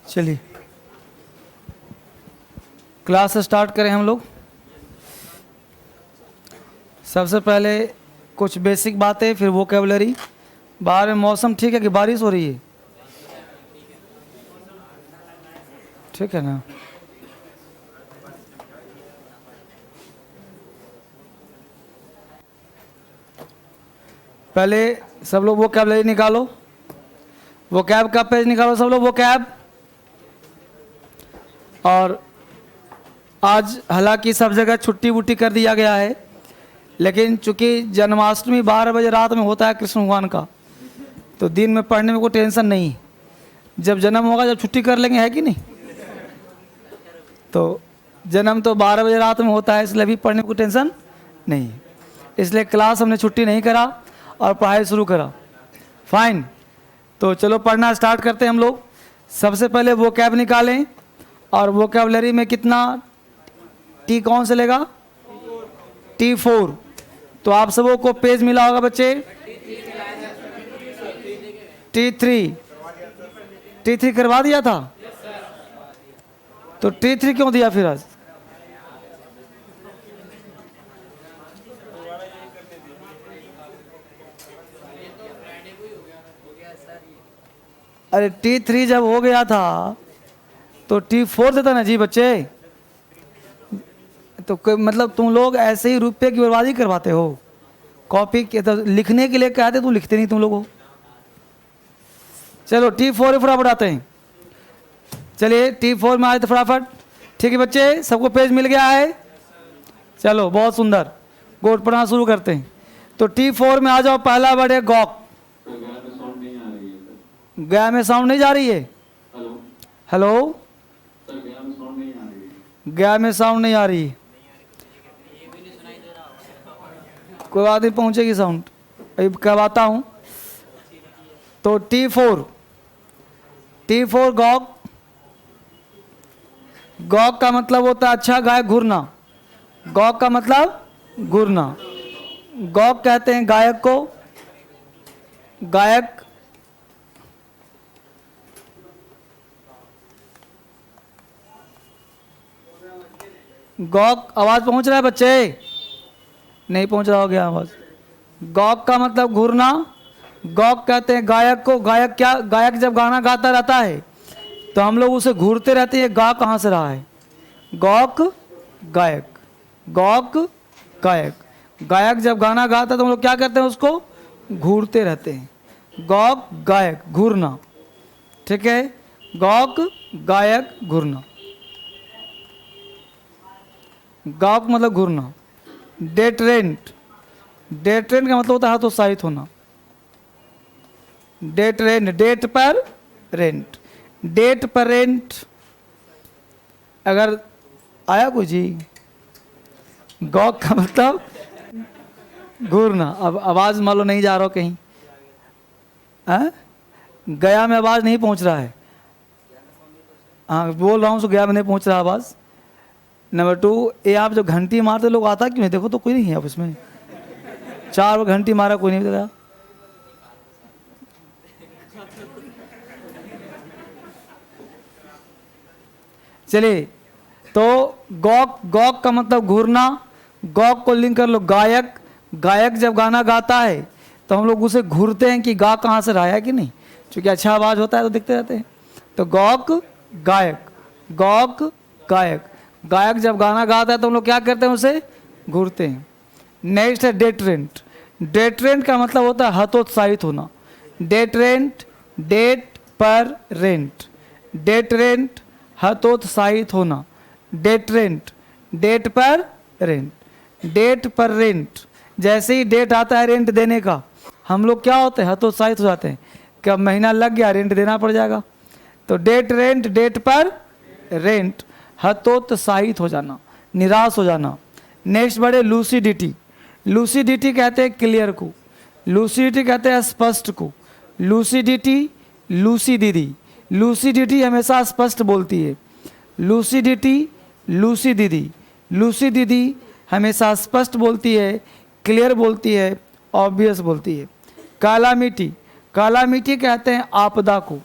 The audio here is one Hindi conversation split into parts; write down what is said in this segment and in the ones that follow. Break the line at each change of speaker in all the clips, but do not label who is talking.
चलिए क्लास स्टार्ट करें हम लोग। सबसे पहले कुछ बेसिक बातें, फिर वोकैबुलरी। बाहर में मौसम ठीक है कि बारिश हो रही है? ठीक है ना। पहले सब लोग वोकैबुलरी निकालो, वोकैब का पेज निकालो सब लोग, वोकैब। और आज हालांकि सब जगह छुट्टी वुट्टी कर दिया गया है, लेकिन चूंकि जन्माष्टमी 12 बजे रात में होता है कृष्ण भगवान का, तो दिन में पढ़ने में कोई टेंशन नहीं। जब जन्म होगा जब छुट्टी कर लेंगे, है कि नहीं? तो जन्म तो 12 बजे रात में होता है, इसलिए अभी पढ़ने में कोई टेंशन नहीं। इसलिए क्लास हमने छुट्टी नहीं करा और पढ़ाई शुरू करा। फाइन, तो चलो पढ़ना स्टार्ट करते हैं हम लोग। सबसे पहले वोकैब निकालें, और वोकैबुलरी में कितना टी कौन से लेगा? T4। तो आप सबों को पेज मिला होगा बच्चे, T3 करवा दिया था। तो T3 क्यों दिया फिर आज? अरे T3 जब हो गया था तो T4 देता ना जी बच्चे। तो मतलब तुम लोग ऐसे ही रुपये की बर्बादी करवाते हो। कॉपी के तो लिखने के लिए कहते, तुम लिखते नहीं तुम लोगों। चलो T4 फटाफट आते हैं। चलिए T4 में आए तो फटाफट। ठीक है बच्चे, सबको पेज मिल गया है? चलो बहुत सुंदर, गोट पढ़ना शुरू करते हैं। तो T4 में आ जाओ। पहला वर्ड है गॉक। गया में साउंड नहीं जा रही है? हेलो, गया में साउंड नहीं आ रही। कोई बात नहीं, पहुंचेगी साउंड, अभी करवाता हूं। तो T4 गॉक। गॉक का मतलब होता है अच्छा गायक घूरना। गॉक का मतलब घूरना। गॉक कहते हैं गायक को। गायक गॉक। आवाज पहुंच रहा है बच्चे? नहीं पहुंच रहा हो गया आवाज। गॉक का मतलब घूरना। गॉक कहते हैं गायक को। गायक क्या? गायक जब गाना गाता रहता है तो हम लोग उसे घूरते रहते हैं, गा कहाँ से रहा है। गॉक गायक, गॉक गायक। गायक जब गाना गाता है तो हम लोग क्या करते हैं, उसको घूरते रहते हैं। गॉक गायक, घूरना। ठीक है, गॉक गायक घूरना। गॉक मतलब घूरना। डेटरेंट। डेटरेंट का मतलब होता है हतोत्साहित होना। डेटरेंट, डेट पर रेंट। डेट पर रेंट अगर आया कोई जी। गॉक का मतलब घूरना। अब आवाज मान लो नहीं जा रहा हो कहीं, हाँ? गया में आवाज नहीं पहुंच रहा है। हाँ बोल रहा हूँ, सो गया में नहीं पहुंच रहा आवाज। नंबर 2, ये आप जो घंटी मारते लोग आता क्यों नहीं? देखो तो कोई नहीं है ऑफिस में। 4 घंटी मारा, कोई नहीं बता। चलिए, तो गॉक, गॉक का मतलब घूरना। गॉक को लिंक कर लो गायक। गायक जब गाना गाता है तो हम लोग उसे घूरते हैं कि गा कहाँ से रहा है कि नहीं, क्योंकि अच्छा आवाज होता है तो दिखते रहते हैं। तो गॉक गायक, गॉक गायक। गायक जब गाना गाता है तो हम लोग क्या करते हैं, उसे घूरते हैं। नेक्स्ट है डेटरेंट। डेटरेंट का मतलब होता है हतोत्साहित होना। डेटरेंट, डेट पर रेंट। डेटरेंट हतोत्साहित होना। डेटरेंट, डेट पर रेंट। डेट पर रेंट, जैसे ही डेट आता है रेंट देने का, हम लोग क्या होते हैं, हतोत्साहित हो जाते हैं कि अब महीना लग गया, रेंट देना पड़ जाएगा। तो डेट रेंट, डेट पर रेंट, हतोत्साहित हो जाना, निराश हो जाना। नेक्स्ट बढ़े लूसिडिटी। लूसिडिटी कहते हैं क्लियर को। लूसिडिटी कहते हैं स्पष्ट को। लूसिडिटी, लूसी दीदी। लूसिडिटी हमेशा स्पष्ट बोलती है। लूसिडिटी, लूसी दीदी। लूसी दीदी हमेशा स्पष्ट बोलती है, क्लियर बोलती है, ऑब्वियस बोलती है। कालामिटी। कालामिटी कहते हैं आपदा को।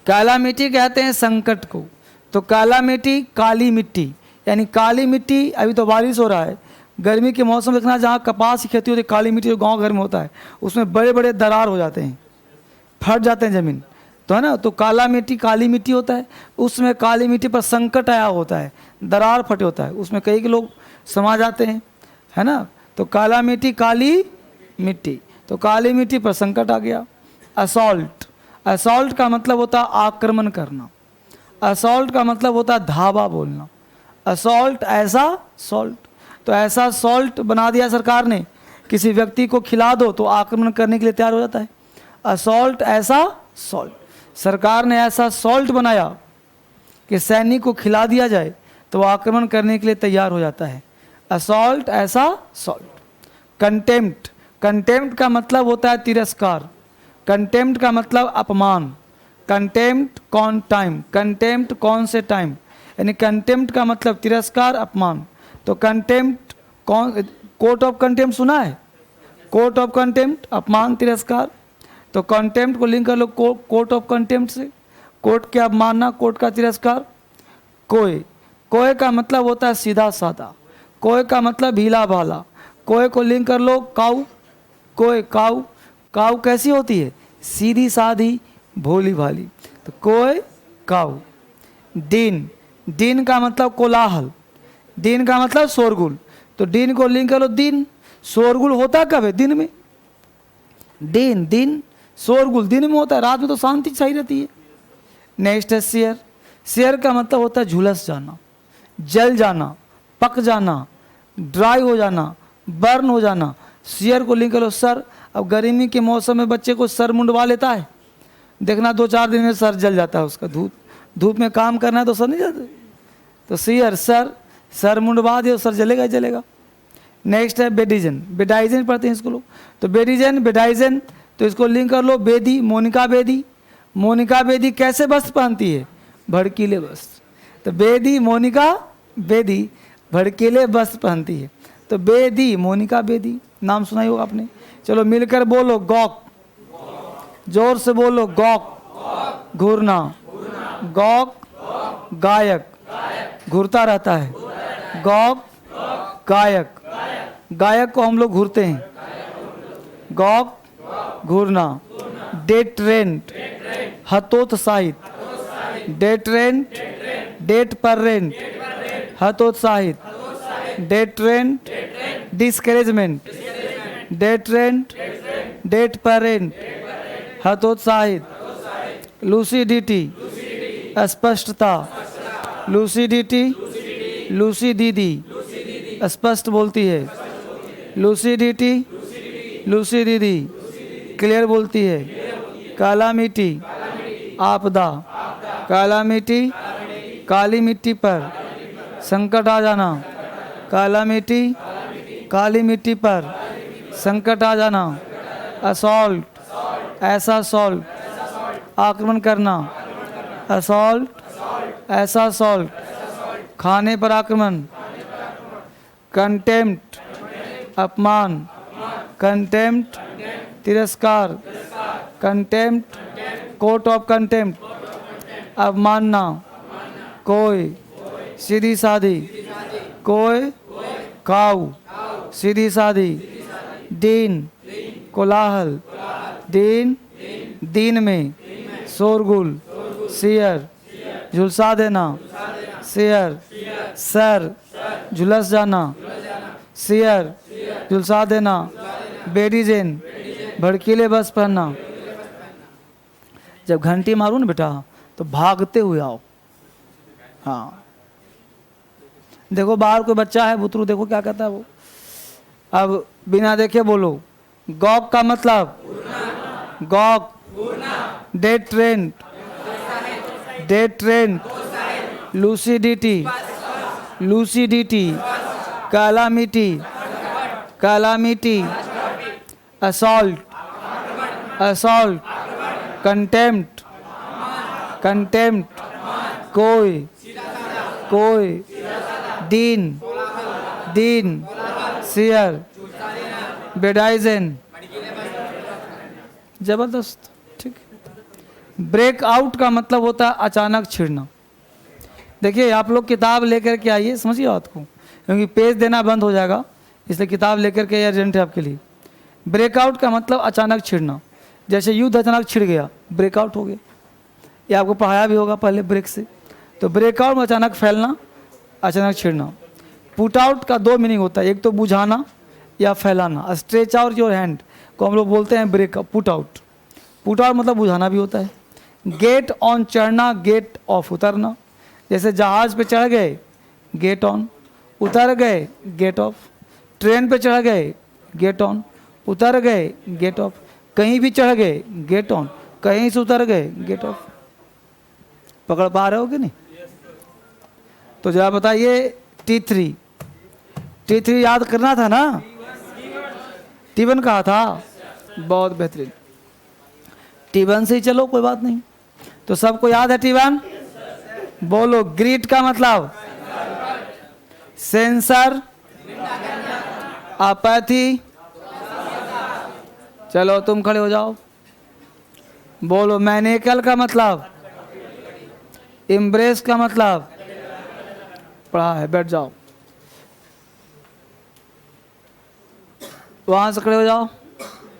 कैलामिटी कहते हैं संकट को। तो कैलामिटी काली मिट्टी, यानी काली मिट्टी। अभी तो बारिश हो रहा है, गर्मी के मौसम देखना, जहाँ कपास की खेती होती है, काली मिट्टी जो गांव घर में होता है, उसमें बड़े बड़े दरार हो जाते हैं, फट जाते हैं ज़मीन, तो है ना। तो काला मिट्टी काली मिट्टी होता है, उसमें काली मिट्टी पर संकट आया होता है, दरार फटे होता है, उसमें कई के लोग समा जाते हैं, है ना। तो काला मिट्टी काली मिट्टी, तो काली मिट्टी पर संकट आ गया। असॉल्ट, असॉल्ट का मतलब होता है आक्रमण करना, असॉल्ट का मतलब होता है धावा बोलना। असॉल्ट ऐसा सॉल्ट, तो ऐसा सॉल्ट बना दिया सरकार ने, किसी व्यक्ति को खिला दो तो आक्रमण करने के लिए तैयार हो जाता है। असॉल्ट ऐसा सॉल्ट, सरकार ने ऐसा सॉल्ट बनाया कि सैनिक को खिला दिया जाए तो वो आक्रमण करने के लिए तैयार हो जाता है। असॉल्ट ऐसा सॉल्ट। कंटेम्प्ट, कंटेम्प्ट का मतलब होता है तिरस्कार, कंटेम्प्ट का मतलब अपमान। कंटेम्प्ट कौन टाइम, कंटेम्प्ट कौन से टाइम, यानी कंटेम्प्ट का मतलब तिरस्कार अपमान। तो कंटेम्प्ट कौन, कोर्ट ऑफ कंटेम्प्ट सुना है, कोर्ट ऑफ कंटेम्प्ट अपमान तिरस्कार। तो कंटेम्प्ट को लिंक कर लो कोर्ट ऑफ कंटेम्प्ट से, कोर्ट के अवमानना, कोर्ट का तिरस्कार। कोय, कोय का मतलब होता है सीधा साधा, कोय का मतलब भीला भाला, कोय को लिंक कर लो काऊ, कोय काऊ, काऊ कैसी होती है, सीधी साधी भोली भाली, तो कोय काऊ। दिन, दिन का मतलब कोलाहल, दिन का मतलब शोरगुल, तो दिन को लिंक कर लो दिन। शोरगुल होता कब है, दिन में, दिन दिन शोरगुल दिन में होता है, रात में तो शांति सही रहती है। नेक्स्ट है शेयर, शेयर का मतलब होता है झुलस जाना, जल जाना, पक जाना, ड्राई हो जाना, बर्न हो जाना। शेयर को लिंक करो सर। अब गर्मी के मौसम में बच्चे को सर मुंडवा लेता है, देखना 2-4 दिन में सर जल जाता है उसका, धूप में काम करना है तो सर नहीं जाता, तो शेयर सर मुंडवा दे सर जलेगा ही जलेगा। नेक्स्ट है बेडिजन, बेडाइजन पढ़ते हैं इसको लोग, तो बेडिजन बेडाइजन, तो इसको लिंक कर लो बेदी, मोनिका बेदी। मोनिका बेदी कैसे वस्त्र पहनती है, भड़कीले वस्त्र, तो बेदी मोनिका बेदी भड़कीले वस्त्र पहनती है, तो बेदी मोनिका बेदी, नाम सुना ही होगा आपने। चलो मिलकर बोलो गॉक, जोर से बोलो गॉक, घूरना, गॉक गायक, घूरता रहता है, गॉक गायक, गायक को हम लोग घूरते हैं, गॉक घूरना। डेटरेंट, हतोत्साहित, डेटरेंट डेट पर रेंट, हतोत्साहित, डेटरेंट डिस्करेजमेंट, डेटरेंट डेट पर रेंट, हतोत्साहित। लूसिडिटी, अस्पष्टता, लूसिडिटी, लूसी दीदी स्पष्ट बोलती है, लूसिडिटी लूसी दीदी क्लियर बोलती है। काला मिट्टी, आपदा, काला मिट्टी काली मिट्टी पर संकट आ जाना, काला मिट्टी काली मिट्टी पर संकट आ जाना। असॉल्ट ऐसा सॉल्ट, आक्रमण करना, असॉल्ट ऐसा सॉल्ट, खाने पर आक्रमण। कंटेम्प्ट अपमान, कंटेम्प्ट तिरस्कार, कंटेम्प्ट कोर्ट ऑफ कंटेम्प्ट अवमानना। कोय सीधी साधी, कोय काऊ सीधी साधी। दिन कोलाहल, दिन दिन में शोरगुल। शेयर झुलसा देना, शेयर सर झुलस जाना, शेयर झुलसा देना। बेडीजेन भड़कीले बस पहनना। जब घंटी मारू ना बेटा तो भागते हुए आओ। हाँ देखो बाहर कोई बच्चा है बुतरू, देखो क्या कहता है वो। अब बिना देखे बोलो गॉक का मतलब, गॉक डेट ट्रेंड, डेट ट्रेंड। Lucidity, lucidity calamity, calamity. Assault, assault. Contempt, contempt. Coy, coy. Din, din. शेयर बेडाइजन। जबरदस्त, ठीक। ब्रेकआउट का मतलब होता है अचानक छिड़ना। देखिए आप लोग किताब लेकर के आइए, समझिए बात को, क्योंकि पेज देना बंद हो जाएगा, इसलिए किताब लेकर के अर्जेंट है आपके लिए। ब्रेकआउट का मतलब अचानक छिड़ना। जैसे युद्ध अचानक छिड़ गया, ब्रेकआउट हो गया। ये आपको पढ़ाया भी होगा पहले ब्रेक से। तो ब्रेकआउट में अचानक फैलना, अचानक छिड़ना। पुट आउट का दो मीनिंग होता है, एक तो बुझाना या फैलाना। स्ट्रेच आउट योर हैंड को हम लोग बोलते हैं break put out. Put out मतलब बुझाना भी होता है। गेट ऑन चढ़ना, गेट ऑफ उतरना। जैसे जहाज़ पे चढ़ गए, गेट ऑन, उतर गए गेट ऑफ। ट्रेन पे चढ़ गए, गेट ऑन, उतर गए गेट ऑफ। कहीं भी चढ़ गए, गेट ऑन, कहीं से उतर गए, गेट ऑफ। पकड़ पा रहे हो कि नहीं? तो जरा बताइए T3, T3 याद करना था ना? T1 कहा था, बहुत बेहतरीन। T1 से ही चलो, कोई बात नहीं। तो सबको याद है T1? बोलो। ग्रीट का मतलब सेंसर, अपैथी। चलो तुम खड़े हो जाओ। बोलो। मैनिकल का मतलब, इम्ब्रेस का मतलब, पढ़ा है, बैठ जाओ। वहां से खड़े हो जाओ,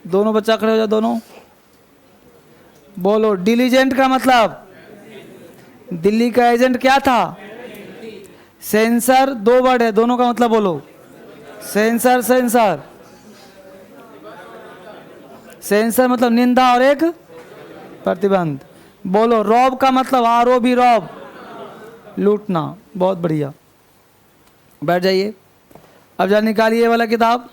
दोनों बच्चा खड़े हो जाओ, दोनों। बोलो। डिलीजेंट का मतलब, दिल्ली का एजेंट क्या था? सेंसर, दो वर्ड है, दोनों का मतलब बोलो। सेंसर, सेंसर, सेंसर मतलब निंदा और एक प्रतिबंध। बोलो। रॉब का मतलब, ROB रॉब, लूटना। बहुत बढ़िया, बैठ जाइए। अब जा निकालिए वाला किताब,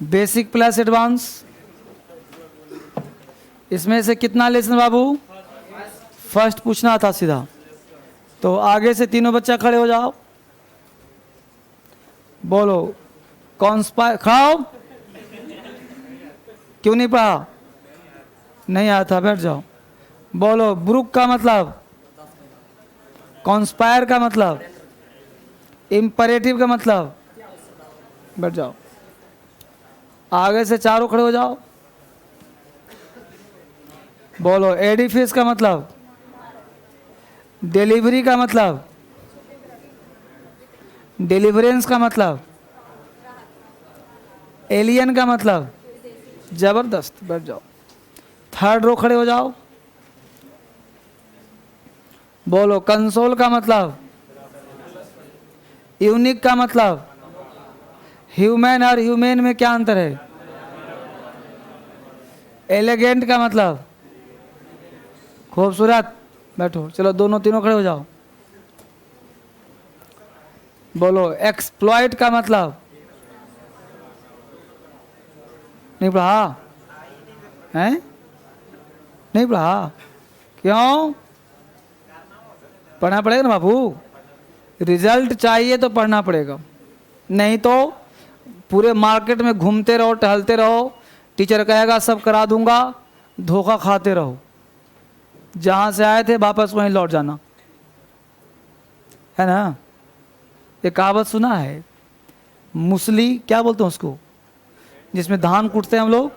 बेसिक प्लस एडवांस। इसमें से कितना लेसन बाबू? फर्स्ट पूछना था सीधा। तो आगे से तीनों बच्चा खड़े हो जाओ। बोलो। कॉन्स्पायर, खड़ा हो। क्यों नहीं पढ़ा? नहीं आया था, बैठ जाओ। बोलो। ब्रुक का मतलब, कॉन्स्पायर का मतलब, इम्परेटिव का मतलब, बैठ जाओ। आगे से चारों खड़े हो जाओ। बोलो। एडिफिस का मतलब, डिलीवरी का मतलब, डिलीवरेंस का मतलब, एलियन का मतलब, जबरदस्त। बैठ जाओ। थर्ड रो खड़े हो जाओ। बोलो। कंसोल का मतलब, यूनिक का मतलब, ह्यूमन और ह्यूमन में क्या अंतर है? एलिगेंट का मतलब, खूबसूरत। बैठो। चलो दोनों तीनों खड़े हो जाओ। बोलो। एक्सप्लॉइट का मतलब, नहीं पढ़ा है? नहीं पढ़ा? क्यों? पढ़ना पड़ेगा ना बाबू, रिजल्ट चाहिए तो पढ़ना पड़ेगा, नहीं तो पूरे मार्केट में घूमते रहो, टहलते रहो, टीचर कहेगा सब करा दूंगा, धोखा खाते रहो। जहाँ से आए थे वापस वहीं लौट जाना, है ना? ये कहावत सुना है, मूसली क्या बोलते हैं उसको, जिसमें धान कूटते हैं हम लोग?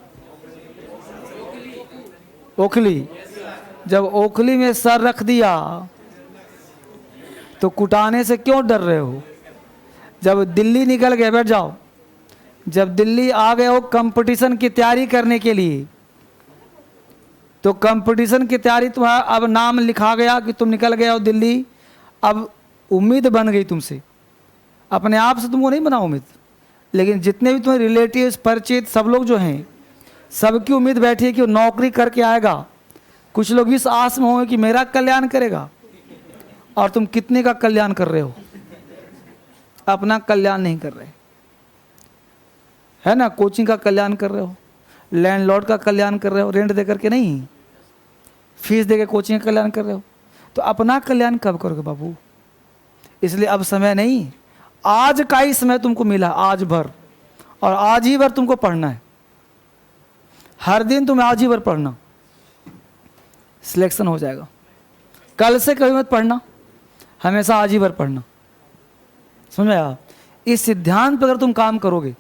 ओखली। जब ओखली में सर रख दिया तो कुटाने से क्यों डर रहे हो? जब दिल्ली निकल गए, बैठ जाओ, जब दिल्ली आ गए हो कंपटीशन की तैयारी करने के लिए, तो कंपटीशन की तैयारी तुम्हारा अब नाम लिखा गया कि तुम निकल गए हो दिल्ली, अब उम्मीद बन गई तुमसे, अपने आप से तुमको नहीं बना उम्मीद, लेकिन जितने भी तुम्हारे रिलेटिव्स, परिचित, सब लोग जो हैं, सबकी उम्मीद बैठी है कि वो नौकरी करके आएगा। कुछ लोग इस आस में होंगे कि मेरा कल्याण करेगा, और तुम कितने का कल्याण कर रहे हो? अपना कल्याण नहीं कर रहे, है ना? कोचिंग का कल्याण कर रहे हो, लैंडलॉर्ड का कल्याण कर रहे हो, रेंट दे करके नहीं, फीस दे के कोचिंग का कल्याण कर रहे हो। तो अपना कल्याण कब करोगे बाबू? इसलिए अब समय नहीं, आज का ही समय तुमको मिला, आज भर, और आज ही भर तुमको पढ़ना है। हर दिन तुम्हें आज ही भर पढ़ना, सिलेक्शन हो जाएगा। कल से कभी मत पढ़ना, हमेशा आज ही भर पढ़ना। समझ में आया? इस सिद्धांत पर अगर तुम काम करोगे,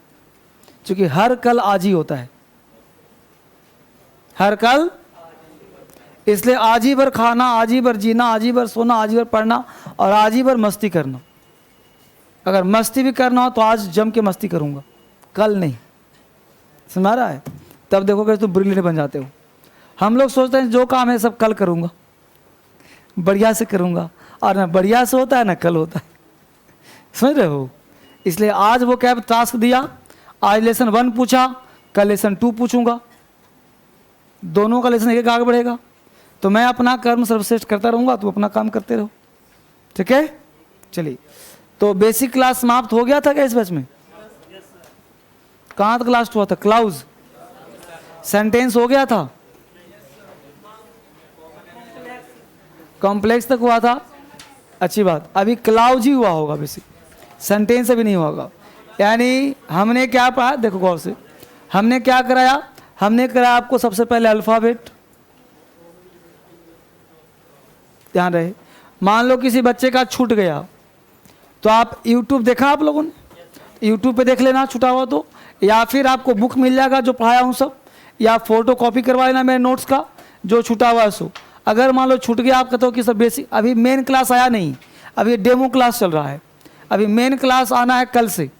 क्योंकि हर कल आज ही होता है, हर कल, इसलिए आज ही भर खाना, आज ही भर जीना, आज ही भर सोना, आज ही भर पढ़ना और आज ही भर मस्ती करना। अगर मस्ती भी करना हो तो आज जम के मस्ती करूँगा, कल नहीं। सुना रहा है? तब देखोगे तुम ब्रिलियंट बन जाते हो। हम लोग सोचते हैं जो काम है सब कल करूँगा, बढ़िया से करूँगा, और ना बढ़िया से होता है ना कल होता है। समझ रहे हो? इसलिए आज वो क्या टास्क दिया, आज लेसन 1 पूछा, कल लेसन 2 पूछूंगा, दोनों का लेसन एक आगे बढ़ेगा। तो मैं अपना कर्म सर्वश्रेष्ठ करता रहूँगा, तो अपना काम करते रहो। ठीक है, चलिए। तो बेसिक क्लास समाप्त हो गया था क्या इस बैच में? कहाँ तक लास्ट हुआ था? क्लाउज, सेंटेंस हो गया था, कॉम्प्लेक्स तक हुआ था। अच्छी बात, अभी क्लाउज ही हुआ होगा, बेसिक सेंटेंस अभी नहीं होगा। यानी हमने क्या पढ़ा, देखो गौर से, हमने क्या कराया? हमने कराया आपको सबसे पहले अल्फ़ाबेट। ध्यान रहे, मान लो किसी बच्चे का छूट गया, तो आप YouTube देखा आप लोगों ने? YouTube पे देख लेना छूटा हुआ तो, या फिर आपको बुक मिल जाएगा जो पढ़ाया हूँ सब, या फोटो कॉपी करवा लेना मेरे नोट्स का जो छूटा हुआ है सो। अगर मान लो छूट गया, आप कहते हो कि सर बेसिक, अभी मेन क्लास आया नहीं, अभी डेमो क्लास चल रहा है। अभी मेन क्लास आना है कल से,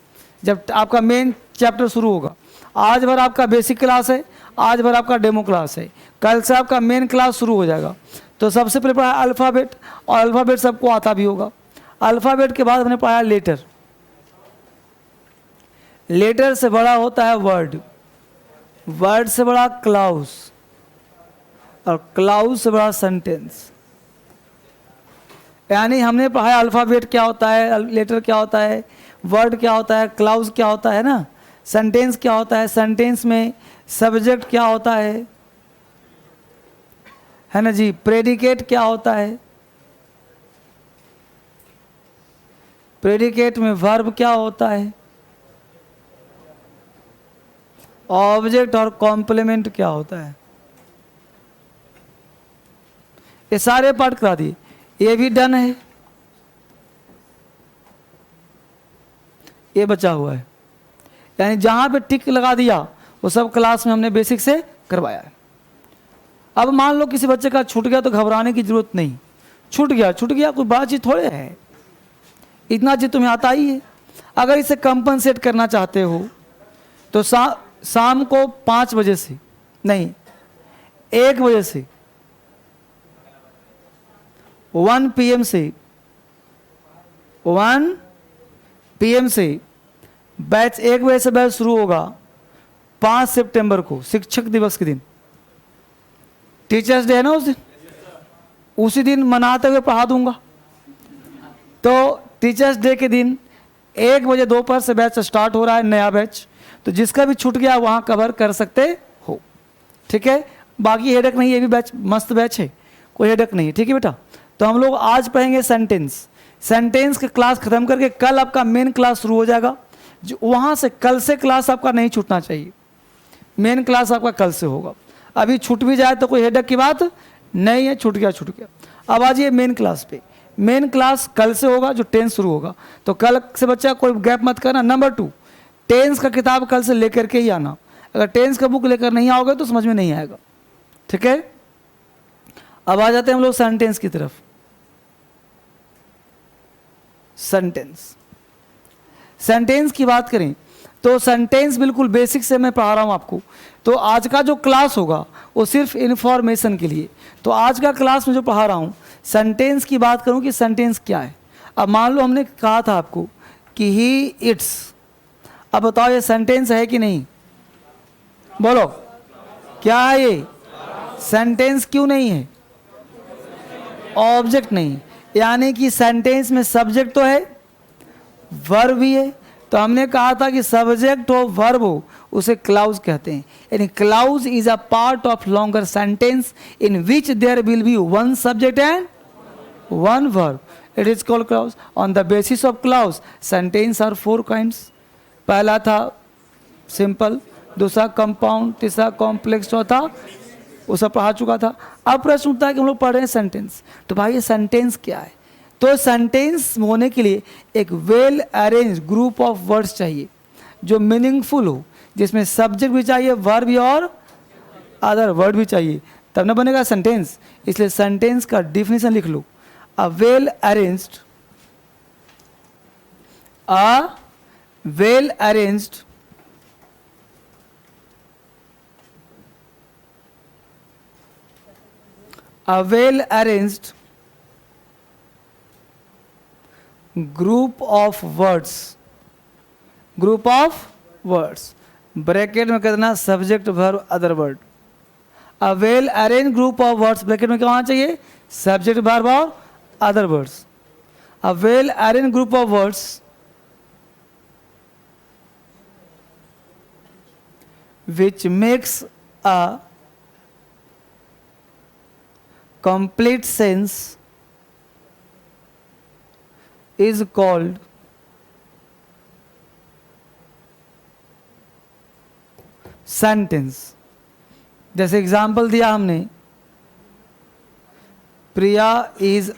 जब आपका मेन चैप्टर शुरू होगा। आज भर आपका बेसिक क्लास है, आज भर आपका डेमो क्लास है, कल से आपका मेन क्लास शुरू हो जाएगा। तो सबसे पहले पढ़ा अल्फ़ाबेट, और अल्फ़ाबेट सबको आता भी होगा। अल्फ़ाबेट के बाद हमने पढ़ा लेटर। लेटर से बड़ा होता है वर्ड, वर्ड से बड़ा क्लाउज, और क्लाउज से बड़ा सेंटेंस। यानी हमने पढ़ा अल्फ़ाबेट क्या होता है, लेटर क्या होता है, वर्ड क्या होता है, क्लाउज क्या होता है ना, सेंटेंस क्या होता है, सेंटेंस में सब्जेक्ट क्या होता है ना जी, प्रेडिकेट क्या होता है, प्रेडिकेट में वर्ब क्या होता है, ऑब्जेक्ट और कॉम्प्लीमेंट क्या होता है। ये सारे पार्ट करा दिए, ये भी डन है, ये बचा हुआ है। यानी जहां पे टिक लगा दिया वो सब क्लास में हमने बेसिक से करवाया है। अब मान लो किसी बच्चे का छूट गया तो घबराने की जरूरत नहीं। छूट गया कोई बड़ा चीज थोड़े है, इतना चीज तुम्हें आता ही है। अगर इसे कंपनसेट करना चाहते हो तो शाम को 5 बजे से नहीं, 1 बजे से 1 PM से 1 PM से बैच 1 बजे से बैच शुरू होगा 5 सितंबर को, शिक्षक दिवस के दिन। टीचर्स डे है ना उस दिन, उसी दिन मनाते हुए पढ़ा दूंगा। तो टीचर्स डे के दिन 1 बजे दोपहर से बैच स्टार्ट हो रहा है, नया बैच। तो जिसका भी छूट गया वहाँ कवर कर सकते हो। ठीक है, बाकी हेडक नहीं, ये भी बैच मस्त बैच है, कोई हेडक नहीं। ठीक है बेटा, तो हम लोग आज पढ़ेंगे सेंटेंस। सेंटेंस का क्लास खत्म करके कल आपका मेन क्लास शुरू हो जाएगा। जो वहाँ से कल से क्लास आपका नहीं छूटना चाहिए, मेन क्लास आपका कल से होगा। अभी छूट भी जाए तो कोई हेडक की बात नहीं है, छूट गया। अब आज ये मेन क्लास पे, मेन क्लास कल से होगा जो 10 शुरू होगा। तो कल से बच्चा कोई गैप मत करना। नंबर 2, 10 का किताब कल से लेकर के ही आना। अगर 10 का बुक लेकर नहीं आओगे तो समझ में नहीं आएगा। ठीक है, अब आ जाते हैं हम लोग सेंटेंस की तरफ। सेंटेंस की बात करें तो सेंटेंस बिल्कुल बेसिक से मैं पढ़ा रहा हूं आपको। तो आज का जो क्लास होगा वो सिर्फ इन्फॉर्मेशन के लिए। तो आज का क्लास में जो पढ़ा रहा हूं, सेंटेंस की बात करूं कि सेंटेंस क्या है। अब मान लो हमने कहा था आपको कि ही इट्स, अब बताओ ये सेंटेंस है कि नहीं? बोलो क्या है ये? सेंटेंस क्यों नहीं है? ऑब्जेक्ट नहीं, यानी कि सेंटेंस में सब्जेक्ट तो है, वर्ब भी है। तो हमने कहा था कि सब्जेक्ट हो वर्ब हो उसे क्लाउज कहते हैं। यानी clause is a part of longer sentence in which there will be 1 subject and 1 verb. It is called clause. On the basis of clause sentence are 4 kinds. पहला था सिंपल, दूसरा कंपाउंड, तीसरा कॉम्प्लेक्स, चौथा वो सब पढ़ा चुका था। अब प्रश्न उठता है कि हम लोग पढ़ रहे हैं सेंटेंस, तो भाई ये सेंटेंस क्या है? तो सेंटेंस होने के लिए एक well arrange group of words चाहिए जो मीनिंगफुल हो, जिसमें सब्जेक्ट भी चाहिए, वर्ब भी, और अदर वर्ड भी चाहिए, तब ना बनेगा सेंटेंस। इसलिए सेंटेंस का डिफिनेशन लिख लो, a well arranged, a well arranged a well arranged group of words, group of words, bracket में करना subject verb other word. A well arrange group of words, bracket में क्या होना चाहिए, सब्जेक्ट वर्ब और other words. A well arrange group of words which makes a complete sense is called sentence। जैसे एग्जाम्पल दिया हमने, Priya is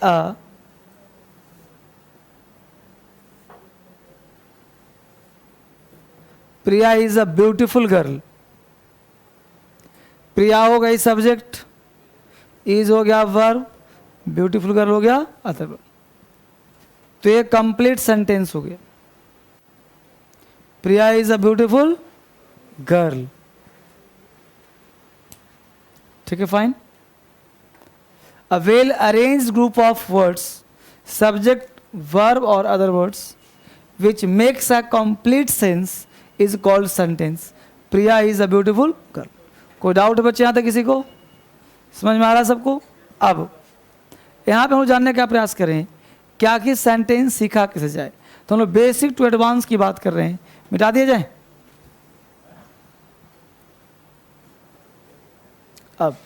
a beautiful girl. Priya हो गई सब्जेक्ट, इज हो गया वर्ब, ब्यूटीफुल गर्ल हो गया अदर वर्ब। तो ये कंप्लीट सेंटेंस हो गया, Priya is a beautiful girl. ठीक है, fine. A well arranged group of words, subject verb और other words, which makes a complete sense is called sentence. Priya is a beautiful girl. कोई डाउट है बच्चे, यहां तक किसी को समझ में आ रहा सबको? अब यहाँ पे हम लोग जानने का प्रयास करें क्या कि सेंटेंस सीखा कैसे जाए। तो हम लोग बेसिक टू एडवांस की बात कर रहे हैं, मिटा दिया जाए। अब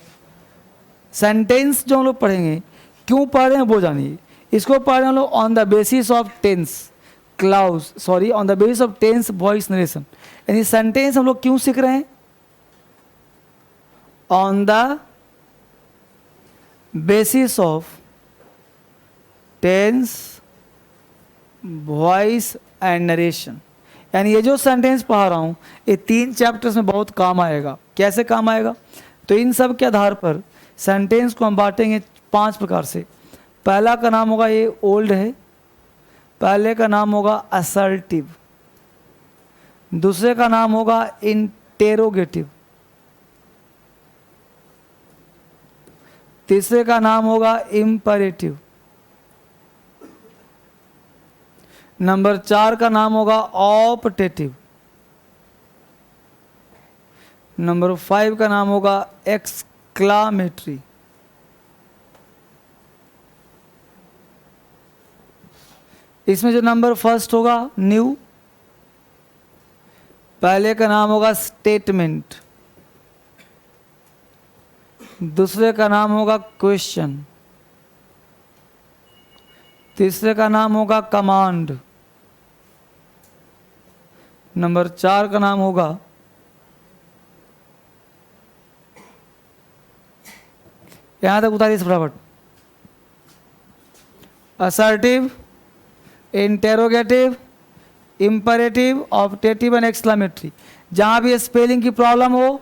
सेंटेंस जो हम लोग पढ़ेंगे, क्यों पढ़ रहे हैं वो जानिए। इसको पढ़ रहे हैं हम लोग on the basis of tense clause, sorry on the basis of tense voice narration. यानी सेंटेंस हम लोग क्यों सीख रहे हैं, on the basis of tense voice and narration. यानी ये जो सेंटेंस पढ़ा रहा हूं, ये 3 चैप्टर्स में बहुत काम आएगा। कैसे काम आएगा, तो इन सब के आधार पर सेंटेंस को हम बांटेंगे 5 प्रकार से। पहला का नाम होगा, ये ओल्ड है, पहले का नाम होगा असर्टिव, दूसरे का नाम होगा इंटेरोगेटिव, तीसरे का नाम होगा इम्परेटिव, नंबर 4 का नाम होगा ऑप्टेटिव, नंबर 5 का नाम होगा एक्सक्लामेटरी। इसमें जो नंबर फर्स्ट होगा न्यू, पहले का नाम होगा स्टेटमेंट, दूसरे का नाम होगा क्वेश्चन, तीसरे का नाम होगा कमांड, नंबर 4 का नाम होगा, यहां तक उतारिए फटाफट, assertive, interrogative, imperative, optative and exclamatory. जहां भी स्पेलिंग की प्रॉब्लम हो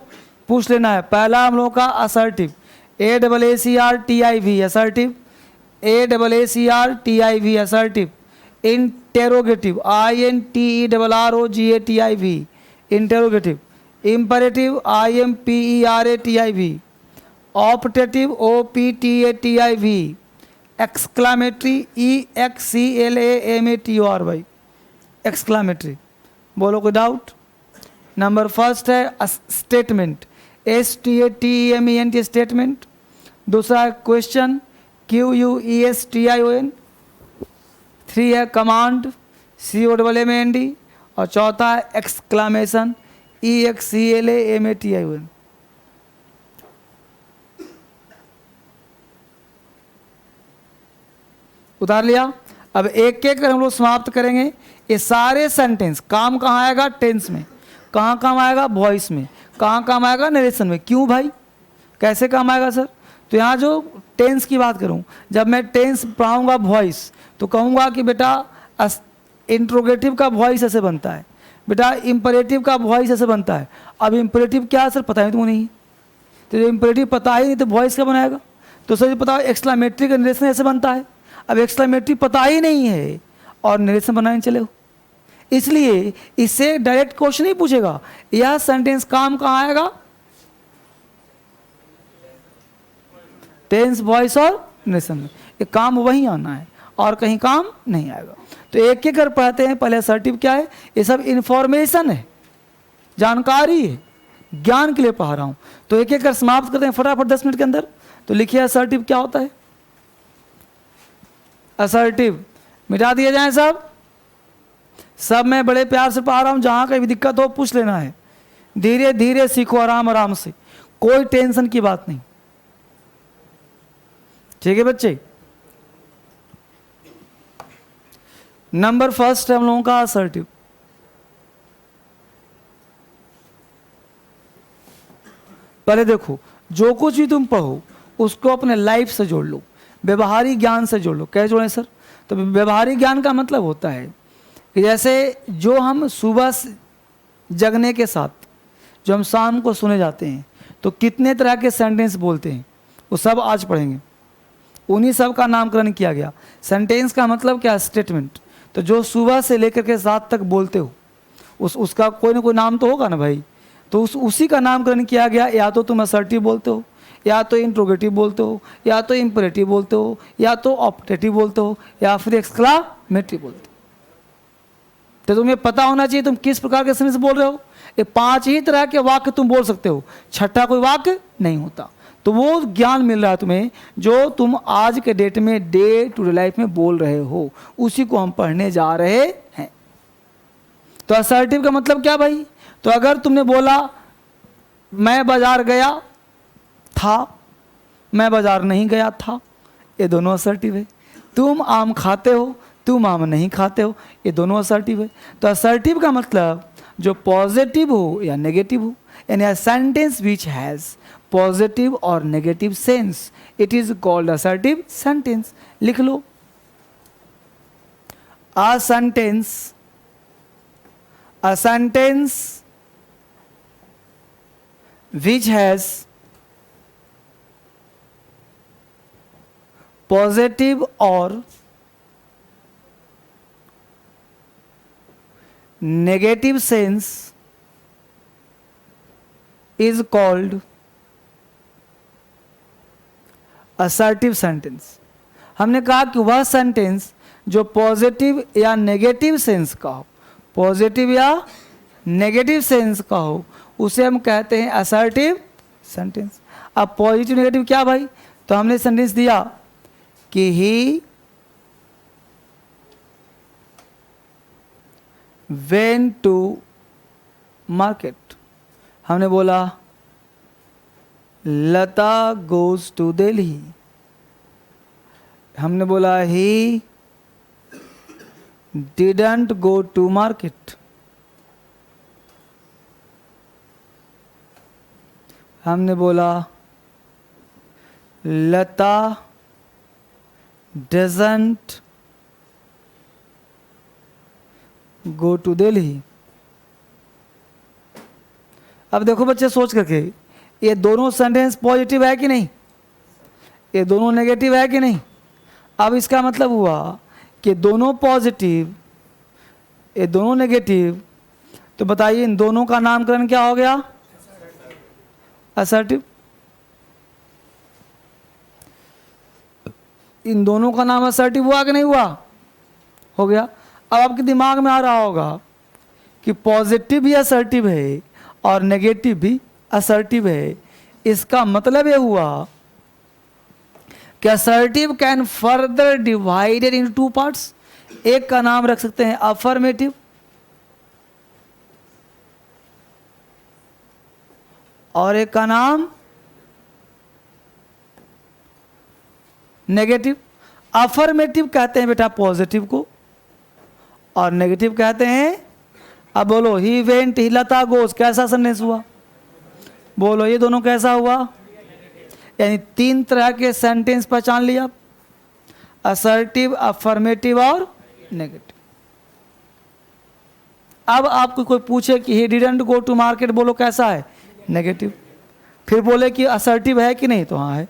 पूछ लेना है। पहला हम लोग का assertive, ACCRTIV assertive, ACCRTIV assertive, interrogative, INTERROGATIV interrogative, imperative, IMPERATIV, optative, OPTATIV, exclamatory, EXCLAMATORY exclamatory. बोलो कोई डाउट? नंबर फर्स्ट है स्टेटमेंट, STATEMENT स्टेटमेंट, दूसरा है क्वेश्चन, QUESTION, 3 है कमांड, COMMAND, और चौथा है एक्सक्लामेशन, EXCLAMATION। उतार लिया। अब एक एक कर हम लोग समाप्त करेंगे। ये सारे सेंटेंस काम कहाँ आएगा, टेंस में, कहाँ काम आएगा, वॉइस में, कहाँ काम आएगा, नरेशन में। क्यों भाई, कैसे काम आएगा सर? तो यहाँ जो टेंस की बात करूँ, जब मैं टेंस पढ़ाऊँगा वॉइस, तो कहूँगा कि बेटा इंट्रोगेटिव का वॉइस ऐसे बनता है, बेटा इंपरेटिव का वॉइस ऐसे बनता है। अब इंपरेटिव क्या है सर, पता है तुमको नहीं? तो जो इम्परेटिव पता ही नहीं तो वॉइस क्या बनाएगा? तो सर पता एक्सक्लेमेटरी का नरेशन ऐसे बनता है। अब एक्सक्लेमेटरी पता ही नहीं है और नरेशन बनाने चले हो, इसलिए इससे डायरेक्ट क्वेश्चन नहीं पूछेगा यह सेंटेंस काम कहाँ आएगा? टेंस, वॉइस और नरेशन में। ये काम वहीं आना है और कहीं काम नहीं आएगा। तो एक एक कर पढ़ते हैं। पहले असर्टिव क्या है? ये सब इंफॉर्मेशन है, जानकारी है, ज्ञान के लिए पढ़ा रहा हूं। तो एक एक कर समाप्त करते हैं फटाफट 10 मिनट के अंदर। तो लिखिए असर्टिव क्या होता है? असर्टिव मिटा दिए जाए सब मैं बड़े प्यार से पढ़ा रहा हूं, जहां कहीं भी दिक्कत हो पूछ लेना है। धीरे धीरे सीखो, आराम आराम से, कोई टेंशन की बात नहीं। ठीक है बच्चे? नंबर फर्स्ट है हम लोगों का असर्टिव। पहले देखो, जो कुछ भी तुम पढ़ो उसको अपने लाइफ से जोड़ लो, व्यवहारिक ज्ञान से जोड़ लो। कैसे जोड़ें सर? तो व्यवहारिक ज्ञान का मतलब होता है कि जैसे जो हम सुबह जगने के साथ जो हम शाम को सुने जाते हैं, तो कितने तरह के सेंटेंस बोलते हैं वो सब आज पढ़ेंगे। उन्हीं सब का नामकरण किया गया। सेंटेंस का मतलब क्या? स्टेटमेंट। तो जो सुबह से लेकर के रात तक बोलते हो उसका कोई ना कोई नाम तो होगा ना भाई। तो उसी का नामकरण किया गया। या तो तुम असर्टिव बोलते हो, या तो इंट्रोगेटिव बोलते हो, या तो इंपरेटिव बोलते हो, या तो ऑप्टेटिव बोलते हो, या फिर एक्सक्लामेटरी बोलते हो। तो तुम्हें पता होना चाहिए तुम किस प्रकार के सेंटेंस बोल रहे हो। ये 5 ही तरह के वाक्य तुम बोल सकते हो, छठा कोई वाक्य नहीं होता। तो वो ज्ञान मिल रहा है तुम्हें जो तुम आज के डेट में डे टू डे लाइफ में बोल रहे हो, उसी को हम पढ़ने जा रहे हैं। तो असर्टिव का मतलब क्या भाई? तो अगर तुमने बोला मैं बाजार गया था, मैं बाजार नहीं गया था, ये दोनों असर्टिव है। तुम आम खाते हो, तुम आम नहीं खाते हो, ये दोनों असर्टिव है। तो असर्टिव का मतलब जो पॉजिटिव हो या नेगेटिव हो, यानी a sentence which has positive और negative sense, it is called assertive sentence. लिख लो, a sentence which has positive or negative sense is called assertive sentence। हमने कहा कि वह सेंटेंस जो पॉजिटिव या नेगेटिव सेंस का हो, पॉजिटिव या नेगेटिव सेंस का हो, उसे हम कहते हैं असर्टिव सेंटेंस। अब पॉजिटिव नेगेटिव क्या भाई? तो हमने सेंटेंस दिया कि ही वेंट टू मार्केट। हमने बोला लता गोज टू दिल्ली। हमने बोला he didn't go to market. हमने बोला Lata doesn't go to Delhi. अब देखो बच्चे सोच करके, ये दोनों सेंटेंस पॉजिटिव है कि नहीं? ये दोनों नेगेटिव है कि नहीं? अब इसका मतलब हुआ कि दोनों पॉजिटिव, ये दोनों नेगेटिव। तो बताइए इन दोनों का नामकरण क्या हो गया? असर्टिव। इन दोनों का नाम असर्टिव हुआ कि नहीं हुआ? हो गया। अब आपके दिमाग में आ रहा होगा कि पॉजिटिव भी असर्टिव है और नेगेटिव भी असर्टिव है। इसका मतलब यह हुआ कि assertive can further divided in 2 parts. एक का नाम रख सकते हैं अफर्मेटिव और एक का नाम नेगेटिव। अफर्मेटिव कहते हैं बेटा पॉजिटिव को, और नेगेटिव कहते हैं, अब बोलो he went, he Lata goes, कैसा सेंटेंस हुआ? बोलो ये दोनों कैसा हुआ? यानी 3 तरह के सेंटेंस पहचान लिया, असर्टिव, अफर्मेटिव और नेगेटिव। अब आपको कोई पूछे कि he didn't go to market, बोलो कैसा है? नेगेटिव। फिर बोले कि असर्टिव है कि नहीं, तो हाँ है।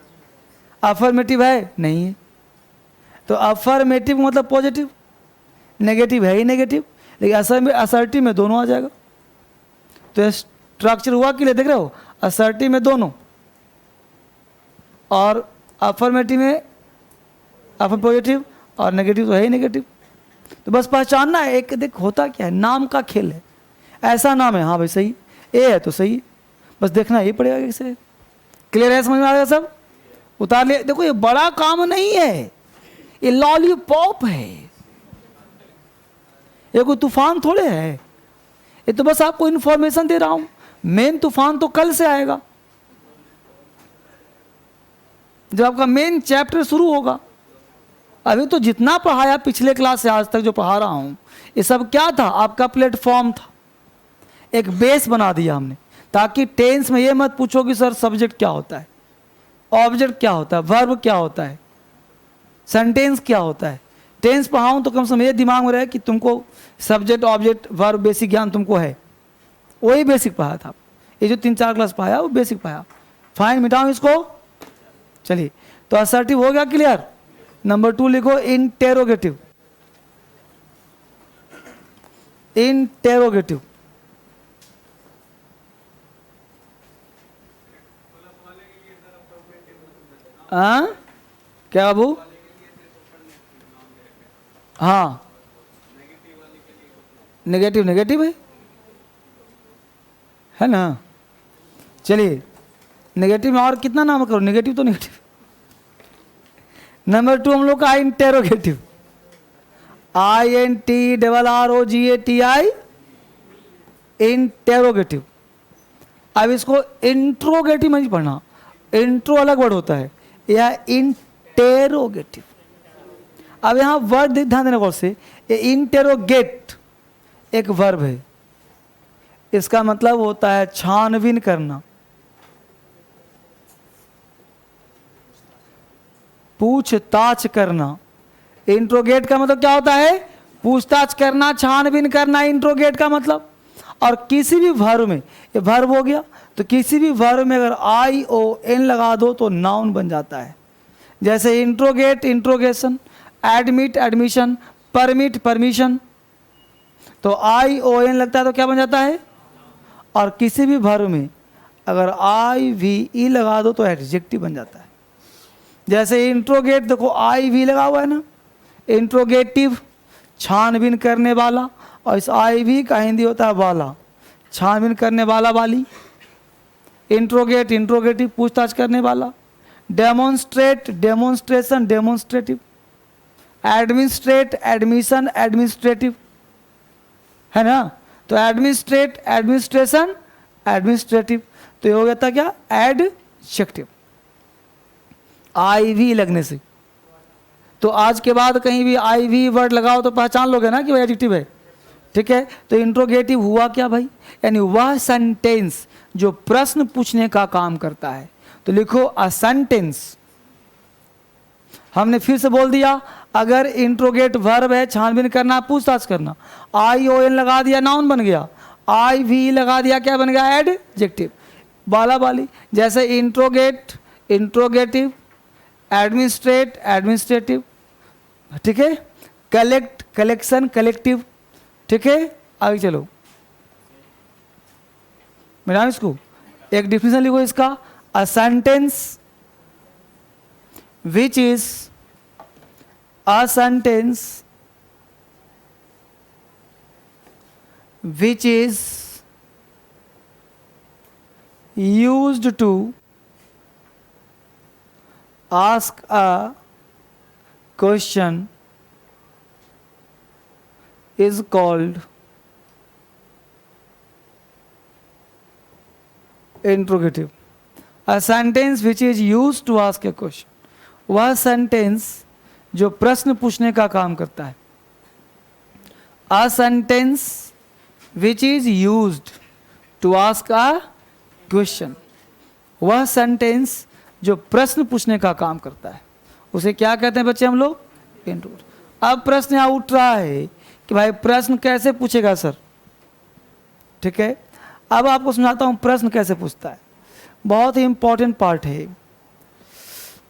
अफर्मेटिव है, नहीं है। तो अफर्मेटिव मतलब पॉजिटिव, नेगेटिव है ही नेगेटिव, लेकिन असर्टिव में दोनों आ जाएगा। तो स्ट्रक्चर हुआ कि नहीं, देख रहे हो, असर्टिव में दोनों और अफर्मेटिव में पॉजिटिव और नेगेटिव तो है ही नेगेटिव। तो बस पहचानना है, एक देख होता क्या है, नाम का खेल है। ऐसा नाम है, हाँ भाई सही, ए है तो सही, बस देखना ये पड़ेगा कैसे। क्लियर है, समझ में आ गया सब? उतार लिया। देखो ये बड़ा काम नहीं है, ये लॉलीपॉप है, ये कोई तूफान थोड़े है, ये तो बस आपको इंफॉर्मेशन दे रहा हूं। मेन तूफान तो कल से आएगा, जब आपका मेन चैप्टर शुरू होगा। अभी तो जितना पढ़ाया पिछले क्लास से आज तक जो पढ़ा रहा हूं, ये सब क्या था, आपका प्लेटफॉर्म था, एक बेस बना दिया हमने, ताकि टेंस में ये मत पूछो कि सर सब्जेक्ट क्या होता है, ऑब्जेक्ट क्या होता है, वर्ब क्या होता है, सेंटेंस क्या होता है। टेंस पढ़ाऊं तो कम से कम ये दिमाग में रहे कि तुमको सब्जेक्ट ऑब्जेक्ट वर्ब बेसिक ज्ञान तुमको है, वही बेसिक पढ़ाया था। ये जो 3-4 क्लास पढ़ाया वो बेसिक पढ़ाया। फाइन, मिटाऊं इसको। चलिए, तो असर्टिव हो गया क्लियर। नंबर 2 लिखो, इंटेरोगेटिव। इंटेरोगेटिव हाँ क्या बाबू? हाँ, नेगेटिव नेगेटिव है ना। चलिए, नेगेटिव में और कितना नाम करो, नेगेटिव तो नेगेटिव। नंबर 2 हम लोग का इंटेरोगेटिव, INTRROGATI, इंटेरोगेटिव। अब इसको इंट्रोगेटिव में नहीं पढ़ना, इंट्रो अलग वर्ड होता है, या इंटेरोगेटिव। अब यहां वर्ड ध्यान देने गौर से, इंटेरोगेट एक वर्ब है, इसका मतलब होता है छानबीन करना, पूछताछ करना। इंट्रोगेट का मतलब क्या होता है, पूछताछ करना, छानबीन करना, इंट्रोगेट का मतलब। और किसी भी वर्ब में, ये वर्ब हो गया, तो किसी भी वर्ब में अगर ION लगा दो तो नाउन बन जाता है। जैसे interrogate interrogation, admit admission, permit permission, तो ION लगता है तो क्या बन जाता है। और किसी भी वर्ब में अगर IVE लगा दो तो एडजेक्टिव बन जाता है। जैसे इंट्रोगेट, देखो IV लगा हुआ है ना, इंट्रोगेटिव छानबीन करने वाला, और इस IV का हिंदी होता है वाला, छानबीन करने वाला वाली। इंट्रोगेट इंट्रोगेटिव पूछताछ करने वाला। Demonstrate demonstration demonstrative. Administrate admission administrative, है ना। तो एडमिनिस्ट्रेट एडमिनिस्ट्रेशन एडमिनिस्ट्रेटिव, तो ये हो गया था क्या, एडजेक्टिव, IV लगने से। तो आज के बाद कहीं भी IV वर्ड लगाओ तो पहचान लोगे ना कि वो एडजेक्टिव है, ठीक है। तो इंट्रोगेटिव हुआ क्या भाई, यानी वह सेंटेंस जो प्रश्न पूछने का काम करता है। तो लिखो अ सेंटेंस। हमने फिर से बोल दिया, अगर इंट्रोगेट वर्ब है, छानबीन करना, पूछताछ करना, ION लगा दिया, नाउन बन गया, IV लगा दिया, क्या बन गया, एडजेक्टिव, बाला बाली। जैसे इंट्रोगेट इंट्रोगेटिव, एडमिनिस्ट्रेट एडमिनिस्ट्रेटिव, ठीक है। कलेक्ट कलेक्शन कलेक्टिव, ठीक है। आगे चलो, मैडम इसको एक डिफिनेशन लिखो इसका, अ sentence which is a sentence which is used to ask a question is called interrogative. A sentence which is used to ask a question, वह सेंटेंस जो प्रश्न पूछने का काम करता है। A sentence which is used to ask a question, वह सेंटेंस जो प्रश्न पूछने का काम करता है, उसे क्या कहते हैं बच्चे हम लोग, इंट्रोगेटिव। अब प्रश्न यहाँ उठ रहा है कि भाई प्रश्न कैसे पूछेगा सर, ठीक है। अब आपको समझाता हूँ प्रश्न कैसे पूछता है। बहुत ही इंपॉर्टेंट पार्ट है।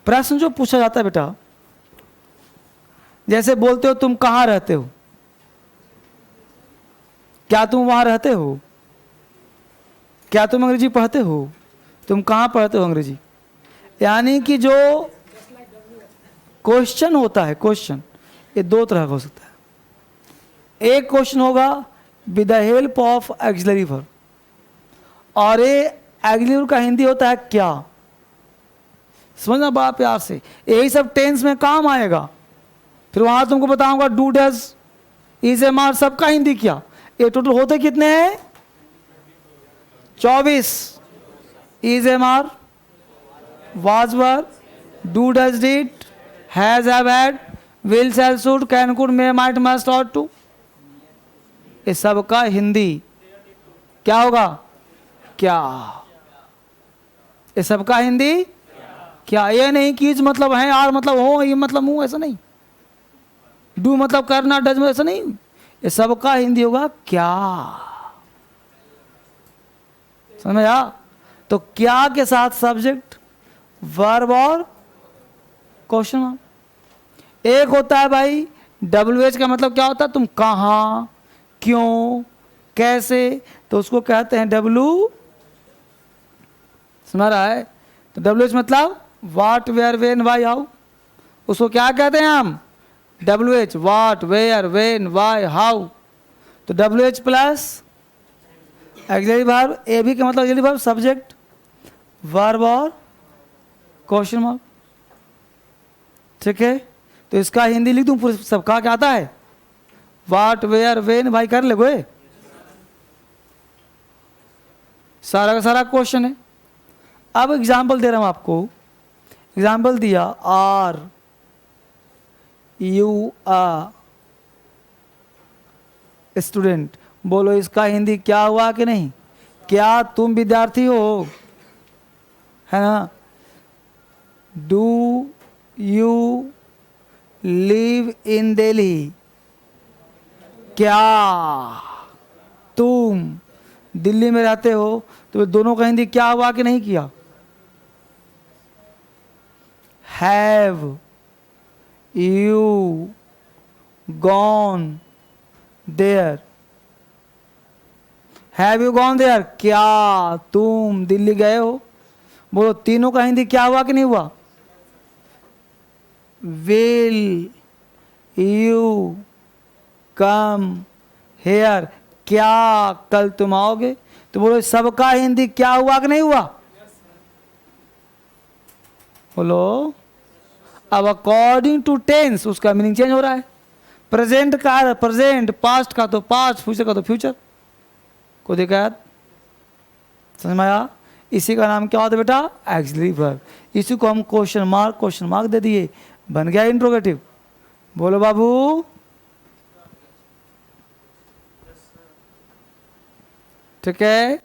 प्रश्न जो पूछा जाता है बेटा, जैसे बोलते हो तुम कहाँ रहते हो, क्या तुम वहां रहते हो? क्या तुम अंग्रेजी पढ़ते हो? तुम कहाँ पढ़ते हो अंग्रेजी? यानी कि जो क्वेश्चन होता है, क्वेश्चन ये दो तरह का हो सकता है। एक क्वेश्चन होगा with the help of axillary verb, और ये एक्सिलरी वर्ब का हिंदी होता है क्या। समझना बड़ा प्यार से, यही सब टेंस में काम आएगा। फिर वहां तुमको बताऊंगा do does is am are सबका हिंदी क्या। ये टोटल होते कितने हैं? 24। Is am are, was were, do does did, has have had, will shall should, can could, may might must ought to, ये सबका हिंदी क्या होगा? क्या। ये सबका हिंदी क्या। ये नहीं कि इज मतलब है, आर मतलब हो, ये मतलब हूं, ऐसा नहीं। डू मतलब करना, डज में ऐसा नहीं। ये सबका हिंदी होगा क्या। समझ में आया? तो क्या के साथ सब्जेक्ट, वर्ब और क्वेश्चन मार्क। एक होता है भाई WH का मतलब क्या होता है? तुम कहाँ, क्यों, कैसे, तो उसको कहते हैं W। समझ रहा है? तो WH मतलब what, where, when, why, how, उसको क्या कहते हैं हम? WH, what, where, when, why, how. तो WH plus auxiliary verb, A भी का मतलब एक्सिलरी वर्ब, सब्जेक्ट, वर्ब और क्वेश्चन मार्क। ठीक है, तो इसका हिंदी लिख दूं पूरे सबका क्या आता है? वाट, वेयर, वेन, भाई कर ले गोए, सारा का सारा क्वेश्चन है। अब एग्जाम्पल दे रहा हूं आपको। एग्जाम्पल दिया आर यू आ स्टूडेंट, बोलो इसका हिंदी क्या हुआ कि नहीं? क्या तुम विद्यार्थी हो, है ना। Do you live in Delhi, क्या तुम दिल्ली में रहते हो? तो दोनों का हिंदी क्या हुआ कि नहीं किया? Have you gone there, have you gone there, क्या तुम दिल्ली गए हो? बोलो तीनों का हिंदी क्या हुआ कि नहीं हुआ? विल यू कम हेयर, क्या कल तुम आओगे? तो बोलो सबका हिंदी क्या हुआ कि नहीं हुआ? बोलो। अब अकॉर्डिंग टू टेंस उसका मीनिंग चेंज हो रहा है। प्रेजेंट का है प्रेजेंट, पास्ट का तो पास्ट, फ्यूचर का तो फ्यूचर। को दिक्कत समझ में आया? इसी का नाम क्या होता है बेटा? Axillary verb. इसी को हम क्वेश्चन मार्क दे दिए, बन गया इंट्रोगेटिव। बोलो बाबू। ठीक है,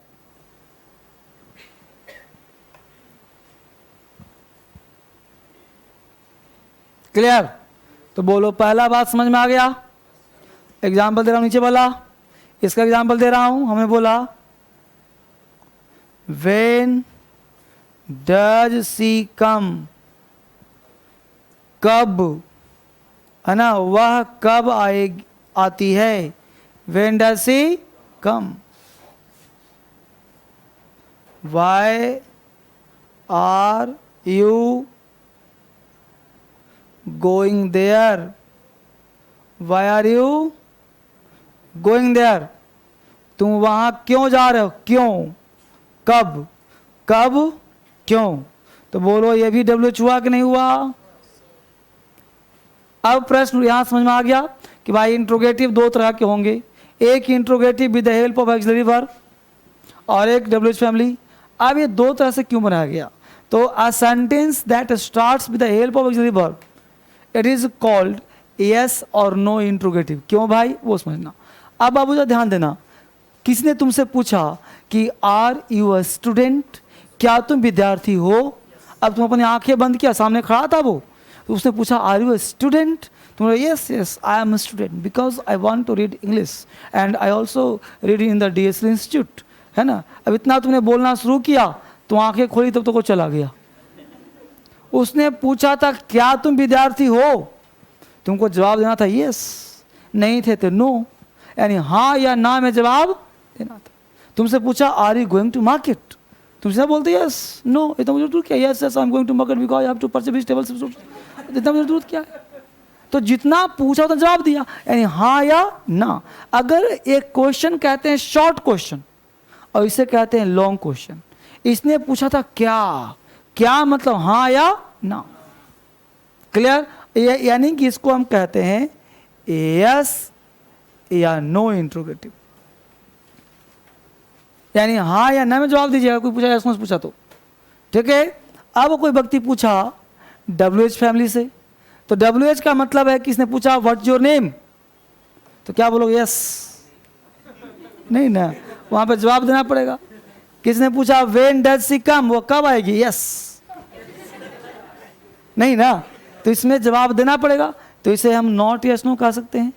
क्लियर? तो बोलो पहला बात समझ में आ गया। एग्जाम्पल दे रहा हूं नीचे वाला, इसका एग्जाम्पल दे रहा हूं। हमें बोला वेन डज सी कम, कब, है ना, वह कब आती है। When does she come, why are you going there, why are you going there, तुम वहां क्यों जा रहे हो? क्यों, कब, कब, क्यों। तो बोलो ये भी WH हुआ कि नहीं हुआ? अब प्रश्न यहां समझ में आ गया कि भाई इंट्रोगेटिव दो तरह के होंगे, एक interrogative with the help of axillary verb और एक WH फैमिली। अब ये दो तरह से क्यों बनाया गया? तो अ sentence that starts with the help of axillary verb it is called yes और नो इंट्रोगेटिव। क्यों भाई? वो समझना। अब बाबू जी ध्यान देना, किसी ने तुमसे पूछा कि आर यू अ स्टूडेंट, क्या तुम विद्यार्थी हो? अब तुम अपनी आंखें बंद किया, सामने खड़ा था वो, तो उसने पूछा आर यू अ स्टूडेंट? तुम yes yes I am a student because I want to read English and I also read in the DSL institute, है ना। अब इतना तुमने बोलना शुरू किया तो आंखें खोली तब तो वो चला गया। उसने पूछा था क्या तुम विद्यार्थी हो, तुमको जवाब देना था यस, नहीं थे तो नो, यानी हाँ या ना में जवाब देना था। तुमसे पूछा are you going to market, तुमसे बोलते यस नो, इतना मुझे जरूरत क्या, yes yes I am going to market because I have to purchase vegetables, इतना मुझे जरूरत क्या है। तो जितना पूछा उतना जवाब दिया, यानी हाँ या ना। अगर एक क्वेश्चन कहते हैं शॉर्ट क्वेश्चन और इसे कहते हैं लॉन्ग क्वेश्चन। इसने पूछा था क्या, क्या मतलब हाँ या ना, क्लियर। यानी कि इसको हम कहते हैं यस या नो इंट्रोगेटिव, यानी हाँ या ना में जवाब दीजिएगा। कोई पूछा यस नो पूछा तो ठीक है। अब कोई व्यक्ति पूछा WH फैमिली से, तो WH का मतलब है किसने पूछा व्हाट्स योर नेम, तो क्या बोलोगे यस, नहीं ना, वहां पे जवाब देना पड़ेगा। किसने पूछा व्हेन डज शी कम, वो कब आएगी, यस, नहीं ना, तो इसमें जवाब देना पड़ेगा। तो इसे हम नॉट यस नो कह सकते हैं,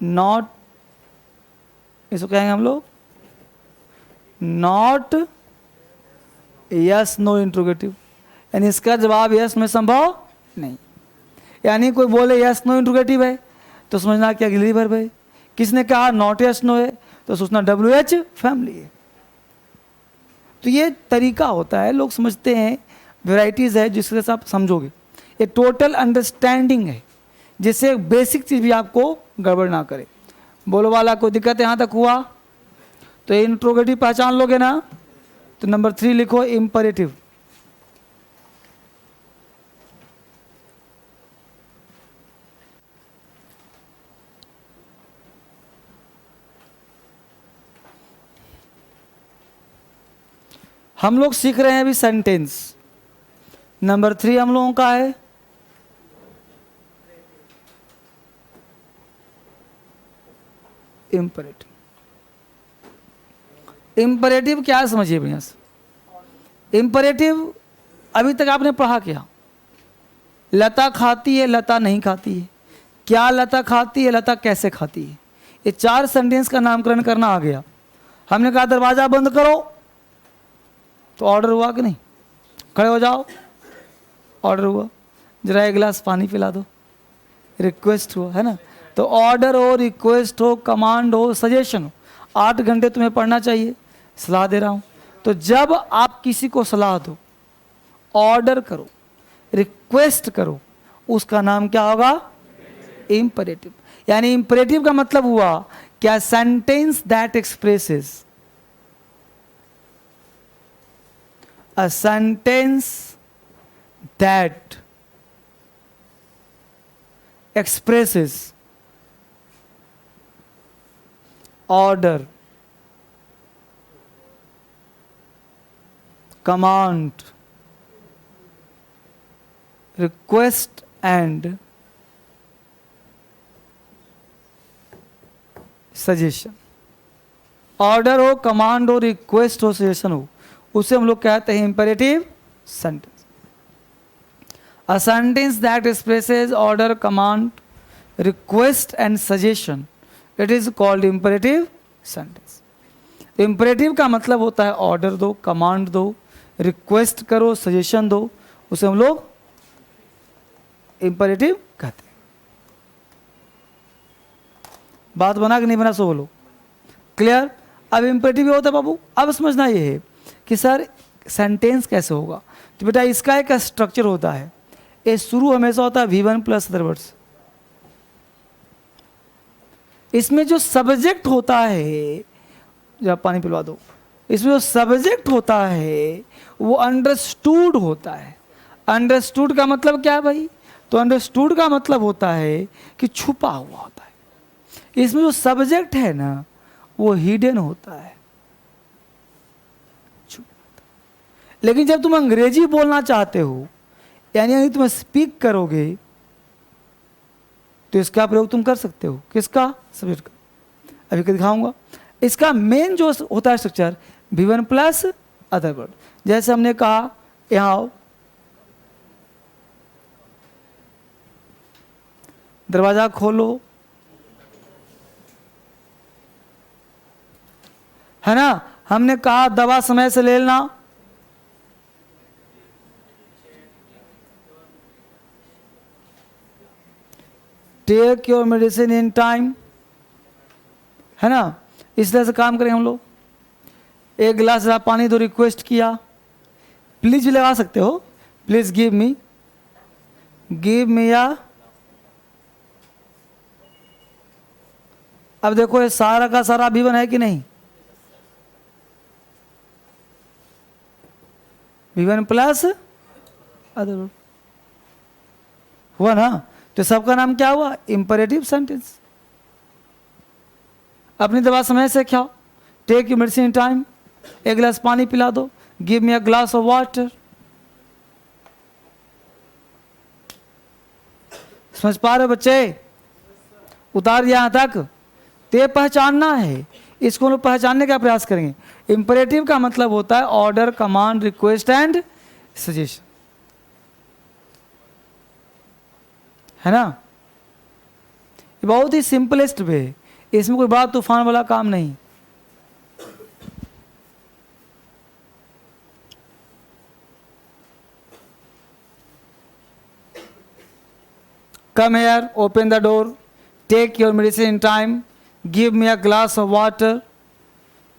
नॉट, इसको कहेंगे हम लोग नॉट यस नो इंट्रोगेटिव, यानी इसका जवाब यस में संभव नहीं। यानी कोई बोले यस नो इंट्रोगेटिव है तो समझना कि अगली वर्ब है, किसने कहा नॉट यस नो है तो सोचना WH फैमिली है। तो ये तरीका होता है, लोग समझते हैं, वेराइटीज़ है जिसके साथ आप समझोगे। ये टोटल अंडरस्टैंडिंग है, जिससे बेसिक चीज़ भी आपको गड़बड़ ना करे। बोलो वाला कोई दिक्कत यहाँ तक हुआ तो इंट्रोगेटिव पहचान लोगे ना, तो नंबर 3 लिखो इम्परेटिव। हम लोग सीख रहे हैं अभी सेंटेंस। नंबर 3 हम लोगों का है इम्परेटिव। इम्परेटिव क्या है समझिए बढ़िया से। इम्परेटिव अभी तक आपने पढ़ा क्या, लता खाती है, लता नहीं खाती है, क्या लता खाती है, लता कैसे खाती है, ये 4 सेंटेंस का नामकरण करना आ गया। हमने कहा दरवाज़ा बंद करो तो ऑर्डर हुआ कि नहीं, खड़े हो जाओ ऑर्डर हुआ, जरा एक गिलास पानी पिला दो रिक्वेस्ट हुआ, है ना। तो ऑर्डर हो, रिक्वेस्ट हो, कमांड हो, सजेशन हो। 8 घंटे तुम्हें पढ़ना चाहिए, सलाह दे रहा हूँ। तो जब आप किसी को सलाह दो, ऑर्डर करो, रिक्वेस्ट करो, उसका नाम क्या होगा, इम्परेटिव। यानी इम्परेटिव का मतलब हुआ क्या, sentence that expresses, a sentence that expresses order, command, request and suggestion. Order हो, कमांड हो, रिक्वेस्ट हो, सजेशन हो, उसे हम लोग कहते हैं imperative sentence. A sentence that expresses order, command, request and suggestion, it is called imperative sentence. Imperative का मतलब होता है ऑर्डर दो, कमांड दो, रिक्वेस्ट करो, सजेशन दो, उसे हम लोग इंपेरेटिव कहते हैं। बात बना कि नहीं बना, सो बोलो, क्लियर। अब इंपेरेटिव होता है बाबू, अब समझना ये है कि सर सेंटेंस कैसे होगा। तो बेटा इसका एक स्ट्रक्चर होता है, ये शुरू हमेशा होता है V1 प्लस अदर वर्ड्स। इसमें जो सब्जेक्ट होता है, जब पानी पिलवा दो, इसमें जो सब्जेक्ट होता है वो अंडरस्टूड होता है। अंडरस्टूड का मतलब क्या है भाई, तो अंडरस्टूड का मतलब होता है कि छुपा हुआ होता है। इसमें जो सब्जेक्ट है ना वो हिडन होता है। लेकिन जब तुम अंग्रेजी बोलना चाहते हो, यानी तुम स्पीक करोगे, तो इसका प्रयोग तुम कर सकते हो, किसका, सब्जेक्ट का। अभी दिखाऊंगा। इसका मेन जो होता है structure V1 plus other word. जैसे हमने कहा यहाँ आओ, दरवाजा खोलो, है ना। हमने कहा दवा समय से ले लेना, take your medicine in time, है ना। इस तरह से काम करें हम लोग। एक गिलास ज़रा पानी दो, रिक्वेस्ट किया, प्लीज भी लगा सकते हो, प्लीज गिव मी या। अब देखो ये सारा का सारा V1 है कि नहीं, V1 प्लस अदर हुआ ना। तो सबका नाम क्या हुआ, इंपरेटिव सेंटेंस। अपनी दवा समय से खाओ, take you medicine in time, एक गिलास पानी पिला दो, give me a glass of water. समझ पा रहे बच्चे, उतार यहां तक ते पहचानना है, इसको हम लोग पहचानने का प्रयास करेंगे। इंपरेटिव का मतलब होता है order, command, request and suggestion, है ना। ये बहुत ही सिंपलेस्ट वे है, इसमें कोई बड़ा तूफान वाला काम नहीं। Come here, open the door, take your medicine in time, give me a glass of water,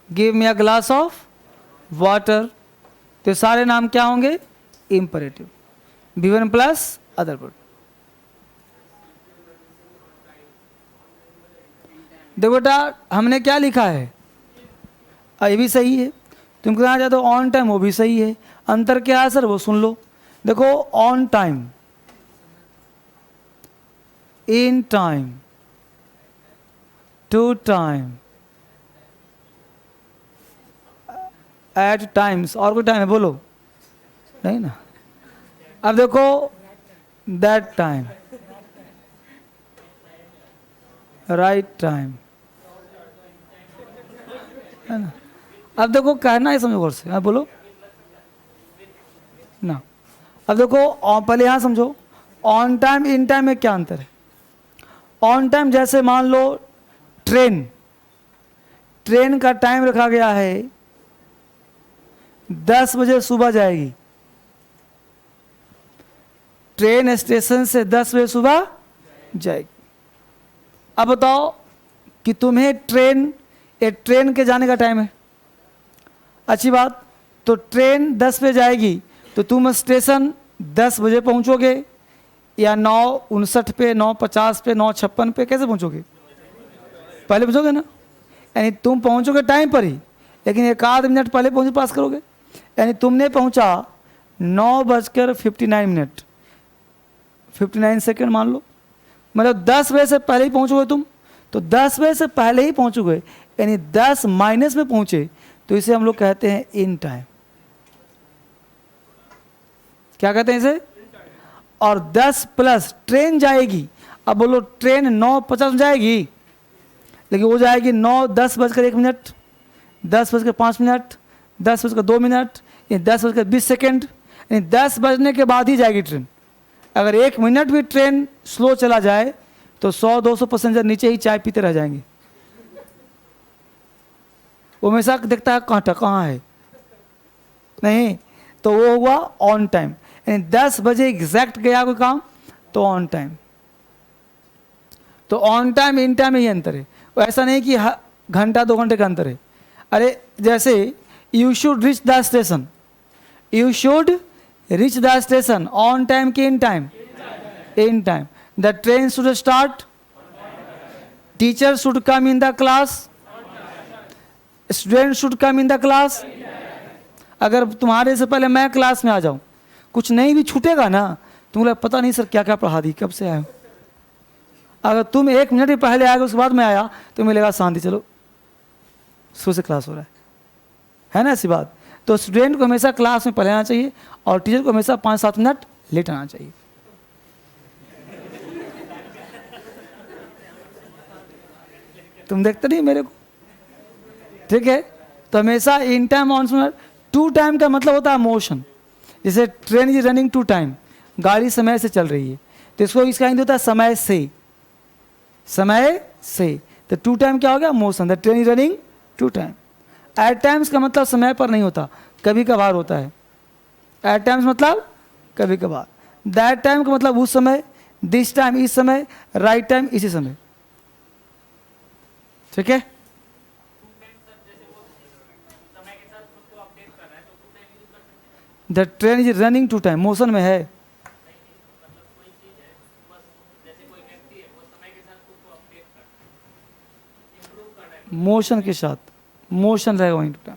give me a glass of water. तो सारे नाम क्या होंगे, imperative, V1 plus other word. देखो बेटा हमने क्या लिखा है, ये भी सही है, तुम कहना चाहते हो ऑन टाइम, वो भी सही है। अंतर क्या है सर, वो सुन लो। देखो on time, in time, to time, at times, और कोई टाइम है बोलो, नहीं ना। अब देखो दैट टाइम, राइट टाइम, है ना। अब देखो कहना है, समझो गौर से, हाँ बोलो ना। अब देखो पहले यहाँ समझो, ऑन टाइम इन टाइम में क्या अंतर है। ऑन टाइम जैसे मान लो ट्रेन का टाइम रखा गया है 10 बजे सुबह जाएगी, ट्रेन स्टेशन से 10 बजे सुबह जाएगी। अब बताओ कि तुम्हें ट्रेन के जाने का टाइम है, अच्छी बात। तो ट्रेन 10 बजे जाएगी, तो तुम स्टेशन 10 बजे पहुंचोगे, या 9:59 पे, 9:50 पे, 9:56 पे, कैसे पहुंचोगे, पहले पहुंचोगे ना। यानी तुम पहुंचोगे टाइम पर ही, लेकिन एक आध मिनट पहले पहुंच पास करोगे। यानी तुमने पहुंचा 9:59, 59 सेकेंड मान लो, मतलब 10 बजे से पहले ही पहुंचोगे तुम। तो 10 बजे से पहले ही पहुंचोगे, यानी 10 माइनस में पहुंचे, तो इसे हम लोग कहते हैं इन टाइम। क्या कहते हैं इसे, और 10 प्लस ट्रेन जाएगी। अब बोलो ट्रेन 9:50 में जाएगी, लेकिन वो जाएगी 10:01, 10:05, 10:02, या 10:20, यानी 10 बजने के बाद ही जाएगी ट्रेन। अगर 1 मिनट भी ट्रेन स्लो चला जाए तो 100-200 पैसेंजर नीचे ही चाय पीते रह जाएंगे। वो हमेशा देखता है कहाँ है, नहीं। तो वो हुआ ऑन टाइम, यानी 10 बजे एग्जैक्ट गया कोई काम तो ऑन टाइम। तो ऑन टाइम इन टाइम में ही अंतर है, ऐसा नहीं कि घंटा 2 घंटे का अंतर है। अरे जैसे you should reach the station, you should reach the station on time कि in time, in time. The train should start, teacher should come in the class, student should come in the class. अगर तुम्हारे से पहले मैं क्लास में आ जाऊं, कुछ नहीं भी छूटेगा ना, तुम्हें पता नहीं सर क्या क्या पढ़ा दी, कब से आया। अगर तुम 1 मिनट ही पहले आएगा, उसके बाद मैं आया, तो मिलेगा शांति, चलो शुरू से क्लास हो रहा है ना, ऐसी बात। तो स्टूडेंट को हमेशा क्लास में पहले आना चाहिए, और टीचर को हमेशा 5-7 मिनट लेट आना चाहिए। तुम देखते नहीं मेरे को, ठीक है। तो हमेशा in time on time. To time का मतलब होता है मोशन, जैसे train is running to time, गाड़ी समय से चल रही है, तो इसको इसका हिंदी होता है समय से, समय से। तो टू टाइम क्या हो गया, motion, the train is running to time. At times का मतलब समय पर नहीं होता, कभी कभार होता है। एट टाइम्स मतलब कभी कभार। दैट टाइम का मतलब उस समय, दिस टाइम इस समय, राइट टाइम इसी समय। ठीक है। The train is running to time, motion में है। मोशन के साथ, मोशन रहेगा वहीं to time.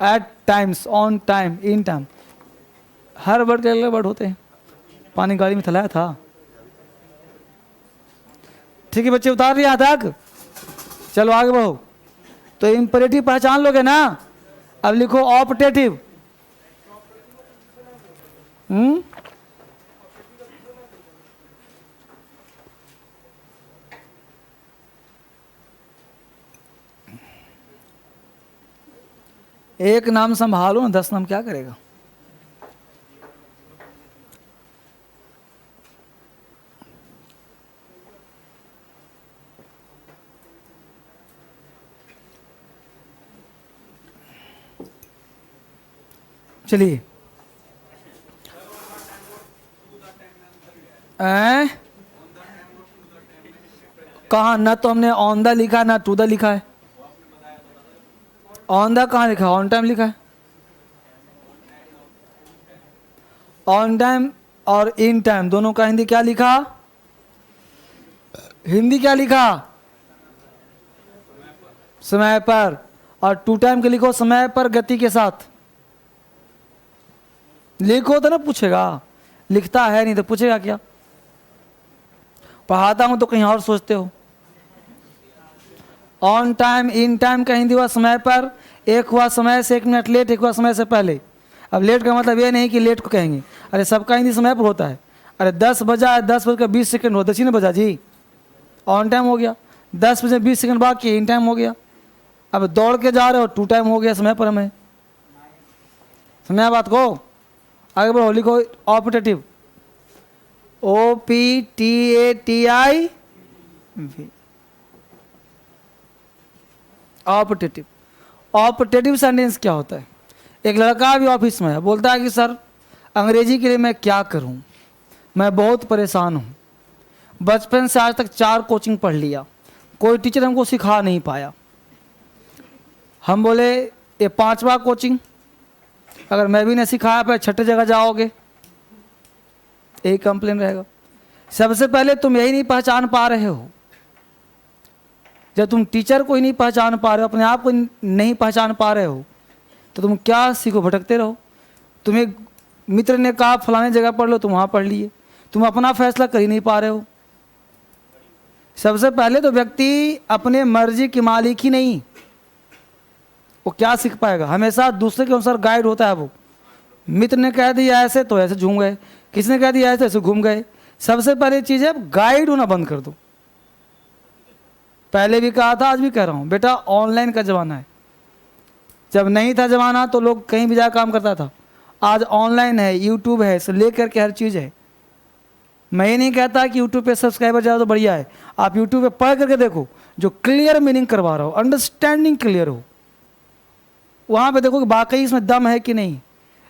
At times, on time, in time, हर वर्ड के अलग वर्ड होते हैं। पानी गाड़ी में थलाया था। ठीक है बच्चे, उतार रही यहाँ तक। चलो आगे बढ़ो। तो इंपरेटिव पहचान लोगे ना। अब लिखो ऑप्टेटिव। एक नाम संभालो ना, 10 नाम क्या करेगा। चलिए, कहा ना, तो हमने ऑन द लिखा ना टू द लिखा है। ऑन द कहाँ लिखा है? ऑन टाइम लिखा है। ऑन टाइम और इन टाइम दोनों का हिंदी क्या लिखा? हिंदी क्या लिखा? समय पर। और टू टाइम के लिखो समय पर गति के साथ। लिखो तो ना पूछेगा, लिखता है नहीं तो पूछेगा क्या। पढ़ाता हूं तो कहीं और सोचते हो। ऑन टाइम, इन टाइम का हिंदी हुआ समय पर। एक हुआ समय से 1 मिनट लेट, एक हुआ समय से पहले। अब लेट का मतलब ये नहीं कि लेट को कहेंगे, अरे सबका हिंदी समय पर होता है। अरे 10 बजा, 10 बज के 20 सेकंड हो, 10 ही ना बजा जी, ऑन टाइम हो गया। 10 बजे 20 सेकंड बाकी, इन टाइम हो गया। अब दौड़ के जा रहे हो, टू टाइम हो गया, समय पर हमें। समझा बात को? आगे बढ़ो, लिखो optative. OPTATIV, optative. Optative sentence क्या होता है? एक लड़का भी ऑफिस में है, बोलता है कि सर अंग्रेजी के लिए मैं क्या करूं, मैं बहुत परेशान हूं। बचपन से आज तक 4 कोचिंग पढ़ लिया, कोई टीचर हमको सिखा नहीं पाया। हम बोले ये 5वां कोचिंग, अगर मैं भी नहीं सिखाया फिर 6ठे जगह जाओगे, यही कंप्लेन रहेगा। सबसे पहले तुम यही नहीं पहचान पा रहे हो। जब तुम टीचर को ही नहीं पहचान पा रहे हो, अपने आप को नहीं पहचान पा रहे हो, तो तुम क्या सीखो? भटकते रहो। तुम्हें मित्र ने कहा फलाने जगह पढ़ लो, तुम वहाँ पढ़ लिए, तुम अपना फैसला कर ही नहीं पा रहे हो। सबसे पहले तो व्यक्ति अपने मर्जी की मालिक ही नहीं, वो क्या सीख पाएगा? हमेशा दूसरे के अनुसार गाइड होता है वो। मित्र ने कह दिया ऐसे तो ऐसे झूम गए, किसी ने कह दिया ऐसे ऐसे घूम गए। सबसे पहले चीज़ है गाइड होना बंद कर दो। पहले भी कहा था, आज भी कह रहा हूँ, बेटा ऑनलाइन का ज़माना है। जब नहीं था ज़माना तो लोग कहीं भी जाकर काम करता था। आज ऑनलाइन है, यूट्यूब है, से लेकर के हर चीज़ है। मैं ये नहीं कहता कि यूट्यूब पे सब्सक्राइबर ज़्यादा तो बढ़िया है। आप यूट्यूब पे पढ़ करके देखो, जो क्लियर मीनिंग करवा रहा हो, अंडरस्टैंडिंग क्लियर हो, वहाँ पे देखो कि वाकई इसमें दम है कि नहीं।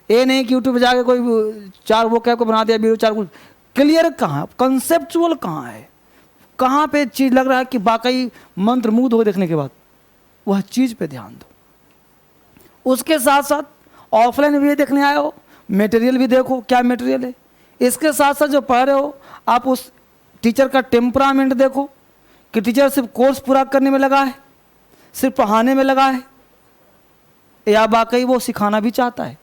ये नहीं कि यूट्यूब पे जाके कोई 4 वो कैब को बना दिया, वीडियो 4 कुछ क्लियर कहाँ, कंसेप्चुअल कहाँ है, कहाँ पे चीज़ लग रहा है कि वाकई मंत्रमुग्ध हो देखने के बाद, वह चीज़ पे ध्यान दो। उसके साथ साथ ऑफलाइन भी देखने आए हो, मटेरियल भी देखो क्या मटेरियल है। इसके साथ साथ जो पढ़ रहे हो, आप उस टीचर का टेम्परामेंट देखो कि टीचर सिर्फ कोर्स पूरा करने में लगा है, सिर्फ पढ़ाने में लगा है, या वाकई वो सिखाना भी चाहता है।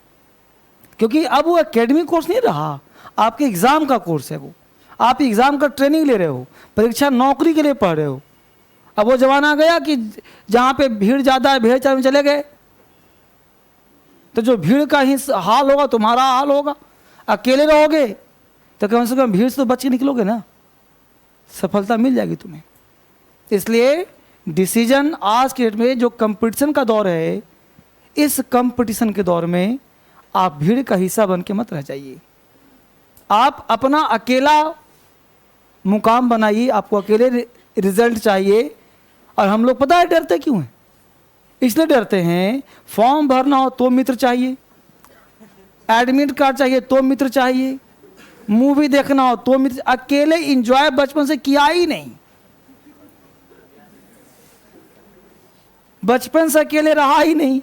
क्योंकि अब वो एकेडमिक कोर्स नहीं रहा, आपके एग्ज़ाम का कोर्स है वो। आप एग्ज़ाम का ट्रेनिंग ले रहे हो, परीक्षा नौकरी के लिए पढ़ रहे हो। अब वो ज़माना गया कि जहाँ पे भीड़ ज़्यादा है, भेड़ चाल में चले गए, तो जो भीड़ का ही हाल होगा तुम्हारा हाल होगा। अकेले रहोगे तो कम से कम भीड़ से तो बच के निकलोगे ना, सफलता मिल जाएगी तुम्हें। इसलिए डिसीजन आज के डेट में जो कंपटीशन का दौर है, इस कंपटीशन के दौर में आप भीड़ का हिस्सा बन के मत रह जाइए। आप अपना अकेला मुकाम बनाइए, आपको अकेले रिजल्ट चाहिए। और हम लोग पता है डरते क्यों हैं? इसलिए डरते हैं, फॉर्म भरना हो तो मित्र चाहिए, एडमिट कार्ड चाहिए तो मित्र चाहिए, मूवी देखना हो तो मित्र। अकेले इंजॉय बचपन से किया ही नहीं, बचपन से अकेले रहा ही नहीं।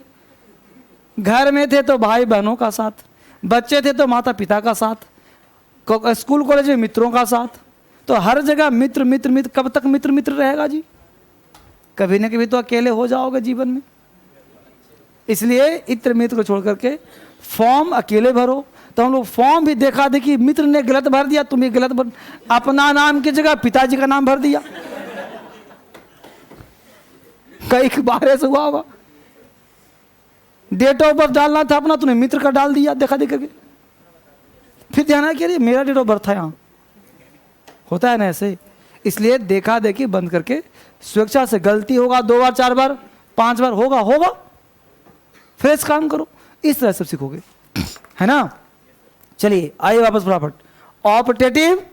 घर में थे तो भाई बहनों का साथ, बच्चे थे तो माता पिता का साथ, स्कूल कॉलेज में मित्रों का साथ। तो हर जगह मित्र मित्र मित्र, कब तक मित्र मित्र रहेगा जी? कभी ना कभी तो अकेले हो जाओगे जीवन में। इसलिए इत्र मित्र को छोड़ करके फॉर्म अकेले भरो। तो हम लोग फॉर्म भी देखा देखी, मित्र ने गलत भर दिया, तुम्हें गलत भर, अपना नाम की जगह पिताजी का नाम भर दिया। कई बार ऐसा हुआ होगा, डेट ऑफ बर्थ डालना था अपना, तूने मित्र का डाल दिया देखा देख करके। फिर ध्यान है कि मेरा डेट ऑफ बर्थ था यहाँ, होता है ना ऐसे। इसलिए देखा देखी बंद करके स्वेच्छा से, गलती होगा 2 बार 4 बार 5 बार होगा होगा, फ्रेश काम करो, इस तरह से सीखोगे, है ना। चलिए आइए वापस फटाफट, ऑप्टेटिव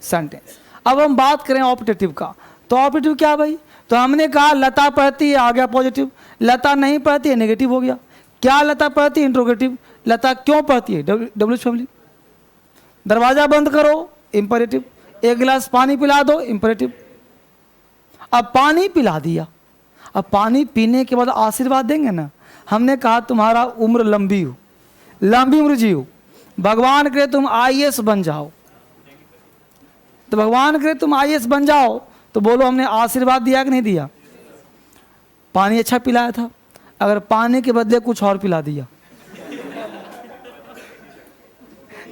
सेंटेंस। अब हम बात करें ऑप्टेटिव का। तो ऑप्टेटिव क्या भाई? तो हमने कहा लता पढ़ती है, आ गया पॉजिटिव, लता नहीं पढ़ती है नेगेटिव हो गया। क्या लता पढ़ती है? इंट्रोगेटिव। लता क्यों पढ़ती है? WH family. दरवाजा बंद करो, इंपरेटिव। एक गिलास पानी पिला दो, इंपरेटिव। अब पानी पिला दिया, अब पानी पीने के बाद आशीर्वाद देंगे ना। हमने कहा तुम्हारा उम्र लंबी हो, लंबी उम्र जियो, भगवान करे तुम आईएएस बन जाओ। तो भगवान करे तुम आईएएस बन जाओ, तो बोलो हमने आशीर्वाद दिया कि नहीं दिया? पानी अच्छा पिलाया था, अगर पानी के बदले कुछ और पिला दिया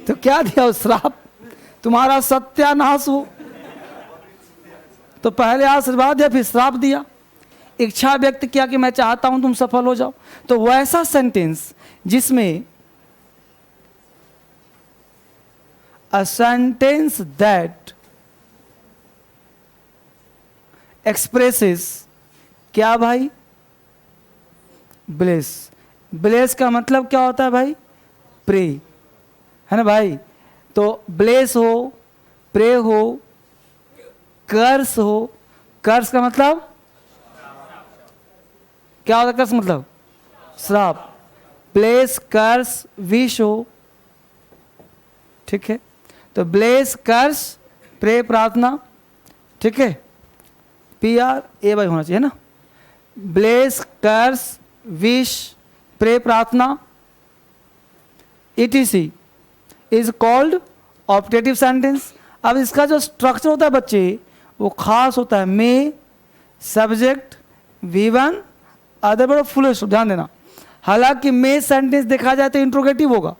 तो क्या दिया? उस श्राप, तुम्हारा सत्यानाश हो। तो पहले आशीर्वाद दिया, फिर श्राप दिया, इच्छा व्यक्त किया कि मैं चाहता हूं तुम सफल हो जाओ। तो वैसा सेंटेंस जिसमें अ सेंटेंस दैट एक्सप्रेसेस, क्या भाई? ब्लेस। ब्लेस का मतलब क्या होता है भाई? प्रे, है ना भाई। तो ब्लेस हो, प्रे हो, कर्स हो। कर्स का मतलब क्या होता है? कर्स मतलब श्राप। ब्लेस, कर्स, विश हो, ठीक है। तो ब्लेस, कर्स, प्रे, प्रार्थना, ठीक है। PRAY होना चाहिए ना। ब्लेस, कर्स, विश, प्रे, प्रार्थना, ETC is called optative sentence. अब इसका जो स्ट्रक्चर होता है बच्चे, वो खास होता है। May, subject, V1, other verb, full stop. ध्यान देना, हालांकि मे सेंटेंस देखा जाए तो इंट्रोगेटिव होगा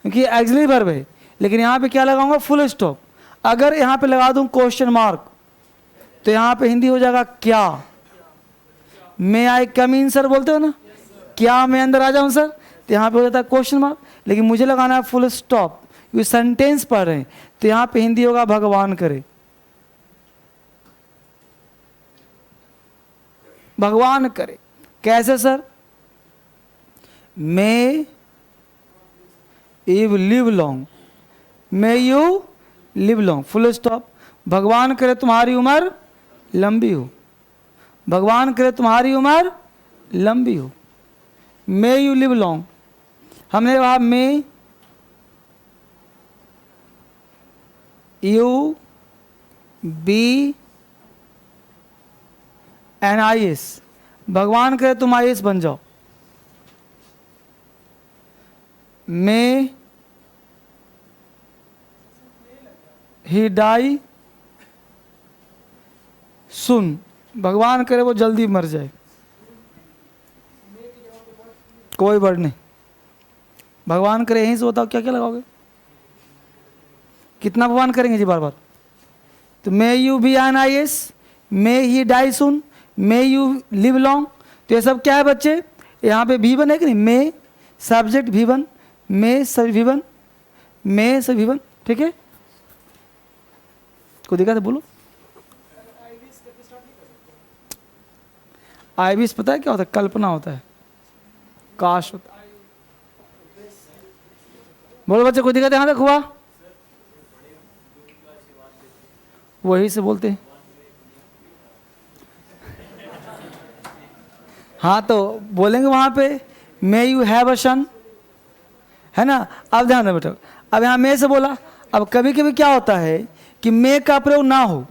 क्योंकि एक्सिलरी वर्ब है, लेकिन यहाँ पे क्या लगाऊंगा? Full stop. अगर यहाँ पे लगा दूं क्वेश्चन मार्क, तो यहाँ पे हिंदी हो जाएगा क्या। मे आई कम इन सर बोलते हो ना, क्या मैं अंदर आ जाऊं सर? तो यहाँ पे हो जाता है क्वेश्चन मार्क, लेकिन मुझे लगाना है फुल स्टॉप, ये सेंटेंस पढ़ रहे हैं। तो यहाँ पे हिंदी होगा भगवान करे। भगवान करे कैसे sir? May you live long, may you live long, full stop. भगवान करे तुम्हारी उम्र लंबी हो, भगवान करे तुम्हारी उम्र लंबी हो। मे यू लिव लॉन्ग, हमने कहा may you be an IAS, भगवान करे तुम IAS बन जाओ। मे ही डाई सुन, भगवान करे वो जल्दी मर जाए। कोई वर्ड नहीं, भगवान करे यहीं से बताओ क्या क्या लगाओगे? कितना भगवान करेंगे जी बार बार? तो may you be an IAS, may he die soon, may you live long. तो ये सब क्या है बच्चे? यहाँ पे V1 है कि नहीं? मे सब्जेक्ट V1, मे सब V1, मे सब V1, ठीक है। को देखा था बोलो। IBS पता है क्या होता है? कल्पना होता है, काश होता है। बोलो बच्चे, कोई दिक्कत यहाँ तक हुआ? वही से बोलते हैं। हाँ तो बोलेंगे वहाँ पे मे यू हैव अ सन, है ना। अब ध्यान दो बेटा, अब यहाँ मे से बोला। अब कभी कभी क्या होता है कि मे का प्रयोग ना हो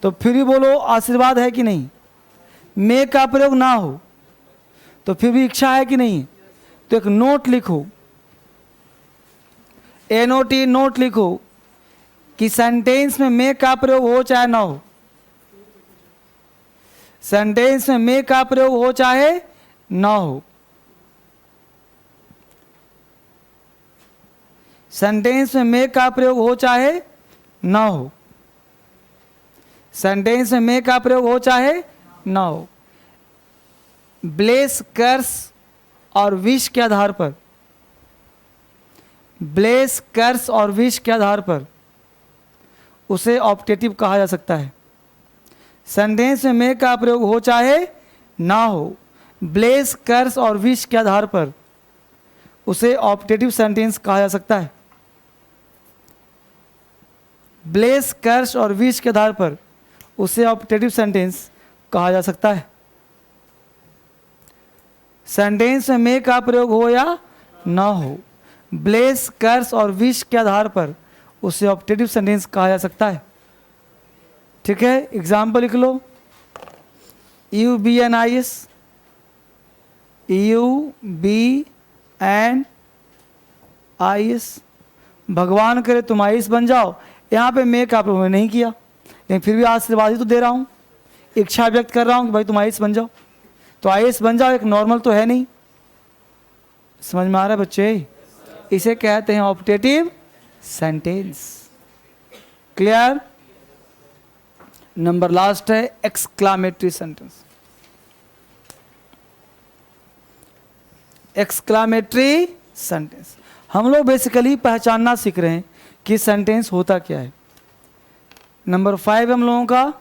तो फिर भी बोलो आशीर्वाद है कि नहीं। मे का प्रयोग ना हो तो फिर भी इच्छा है कि नहीं। तो एक नोट लिखो, NOT नोट लिखो कि सेंटेंस में मे का प्रयोग हो चाहे ना हो, सेंटेंस में मे का प्रयोग हो चाहे ना हो, सेंटेंस में मे का प्रयोग हो चाहे ना हो, सेंटेंस में मे का प्रयोग हो चाहे ना हो। ब्लेस, कर्स और विश के आधार पर, ब्लेस, कर्स और विश के आधार पर उसे ऑप्टेटिव कहा जा सकता है। सेंटेंस में मे का प्रयोग हो चाहे ना हो, ब्लेस, कर्स और विश के आधार पर उसे ऑप्टेटिव सेंटेंस कहा जा सकता है। ब्लेस, कर्स और विश के आधार पर उसे ऑप्टेटिव सेंटेंस कहा जा सकता है। सेंटेंस में मे का प्रयोग हो या ना हो, ब्लेस, कर्स और विश के आधार पर उसे ऑप्टेटिव सेंटेंस कहा जा सकता है। ठीक है, एग्जाम्पल लिख लो। UBNIS, UBNIS, भगवान करे तुम आयुष बन जाओ। यहाँ पे मे का प्रयोग नहीं किया, लेकिन फिर भी आशीर्वाद ही तो दे रहा हूँ, इच्छा व्यक्त कर रहा हूँ कि भाई तुम आयुष बन जाओ। तो आयुष बन जाओ एक नॉर्मल तो है नहीं, समझ में आ रहा है बच्चे। इसे कहते हैं optative sentence. Clear. Number last है एक्सक्लामेटरी सेंटेंस। एक्सक्लामेटरी सेंटेंस हम लोग बेसिकली पहचानना सीख रहे हैं कि सेंटेंस होता क्या है। नंबर 5 हम लोगों का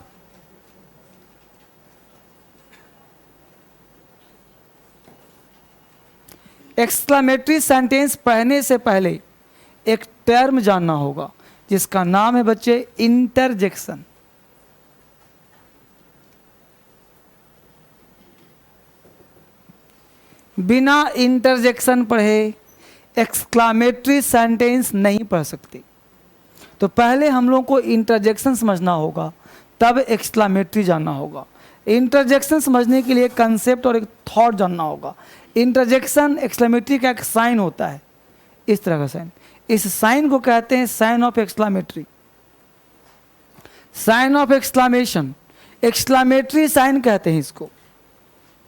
एक्सक्लामेटरी सेंटेंस पढ़ने से पहले एक टर्म जानना होगा जिसका नाम है बच्चे इंटरजेक्शन। बिना इंटरजेक्शन पढ़े एक्सक्लामेटरी सेंटेंस नहीं पढ़ सकते। तो पहले हम लोग को इंटरजेक्शन समझना होगा, तब एक्सक्लामेटरी जानना होगा। इंटरजेक्शन समझने के लिए कंसेप्ट और एक थॉट जानना होगा। इंटरजेक्शन एक्सक्लामेटरी का एक साइन होता है, इस तरह का साइन। इस साइन को कहते हैं sign of exclamatory, sign of exclamation, exclamatory sign कहते हैं इसको।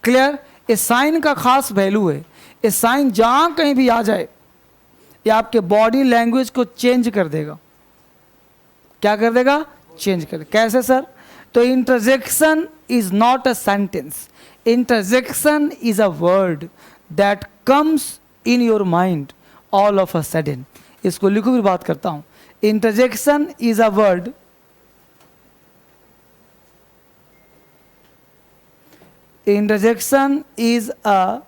क्लियर। इस साइन का खास वैल्यू है, इस साइन जहां कहीं भी आ जाए ये आपके बॉडी लैंग्वेज को चेंज कर देगा। क्या कर देगा? चेंज कर। कैसे सर? तो interjection is not a sentence, interjection is a word that comes in your mind all of a sudden. इसको लिखो फिर बात करता हूं। Interjection is a word, interjection is a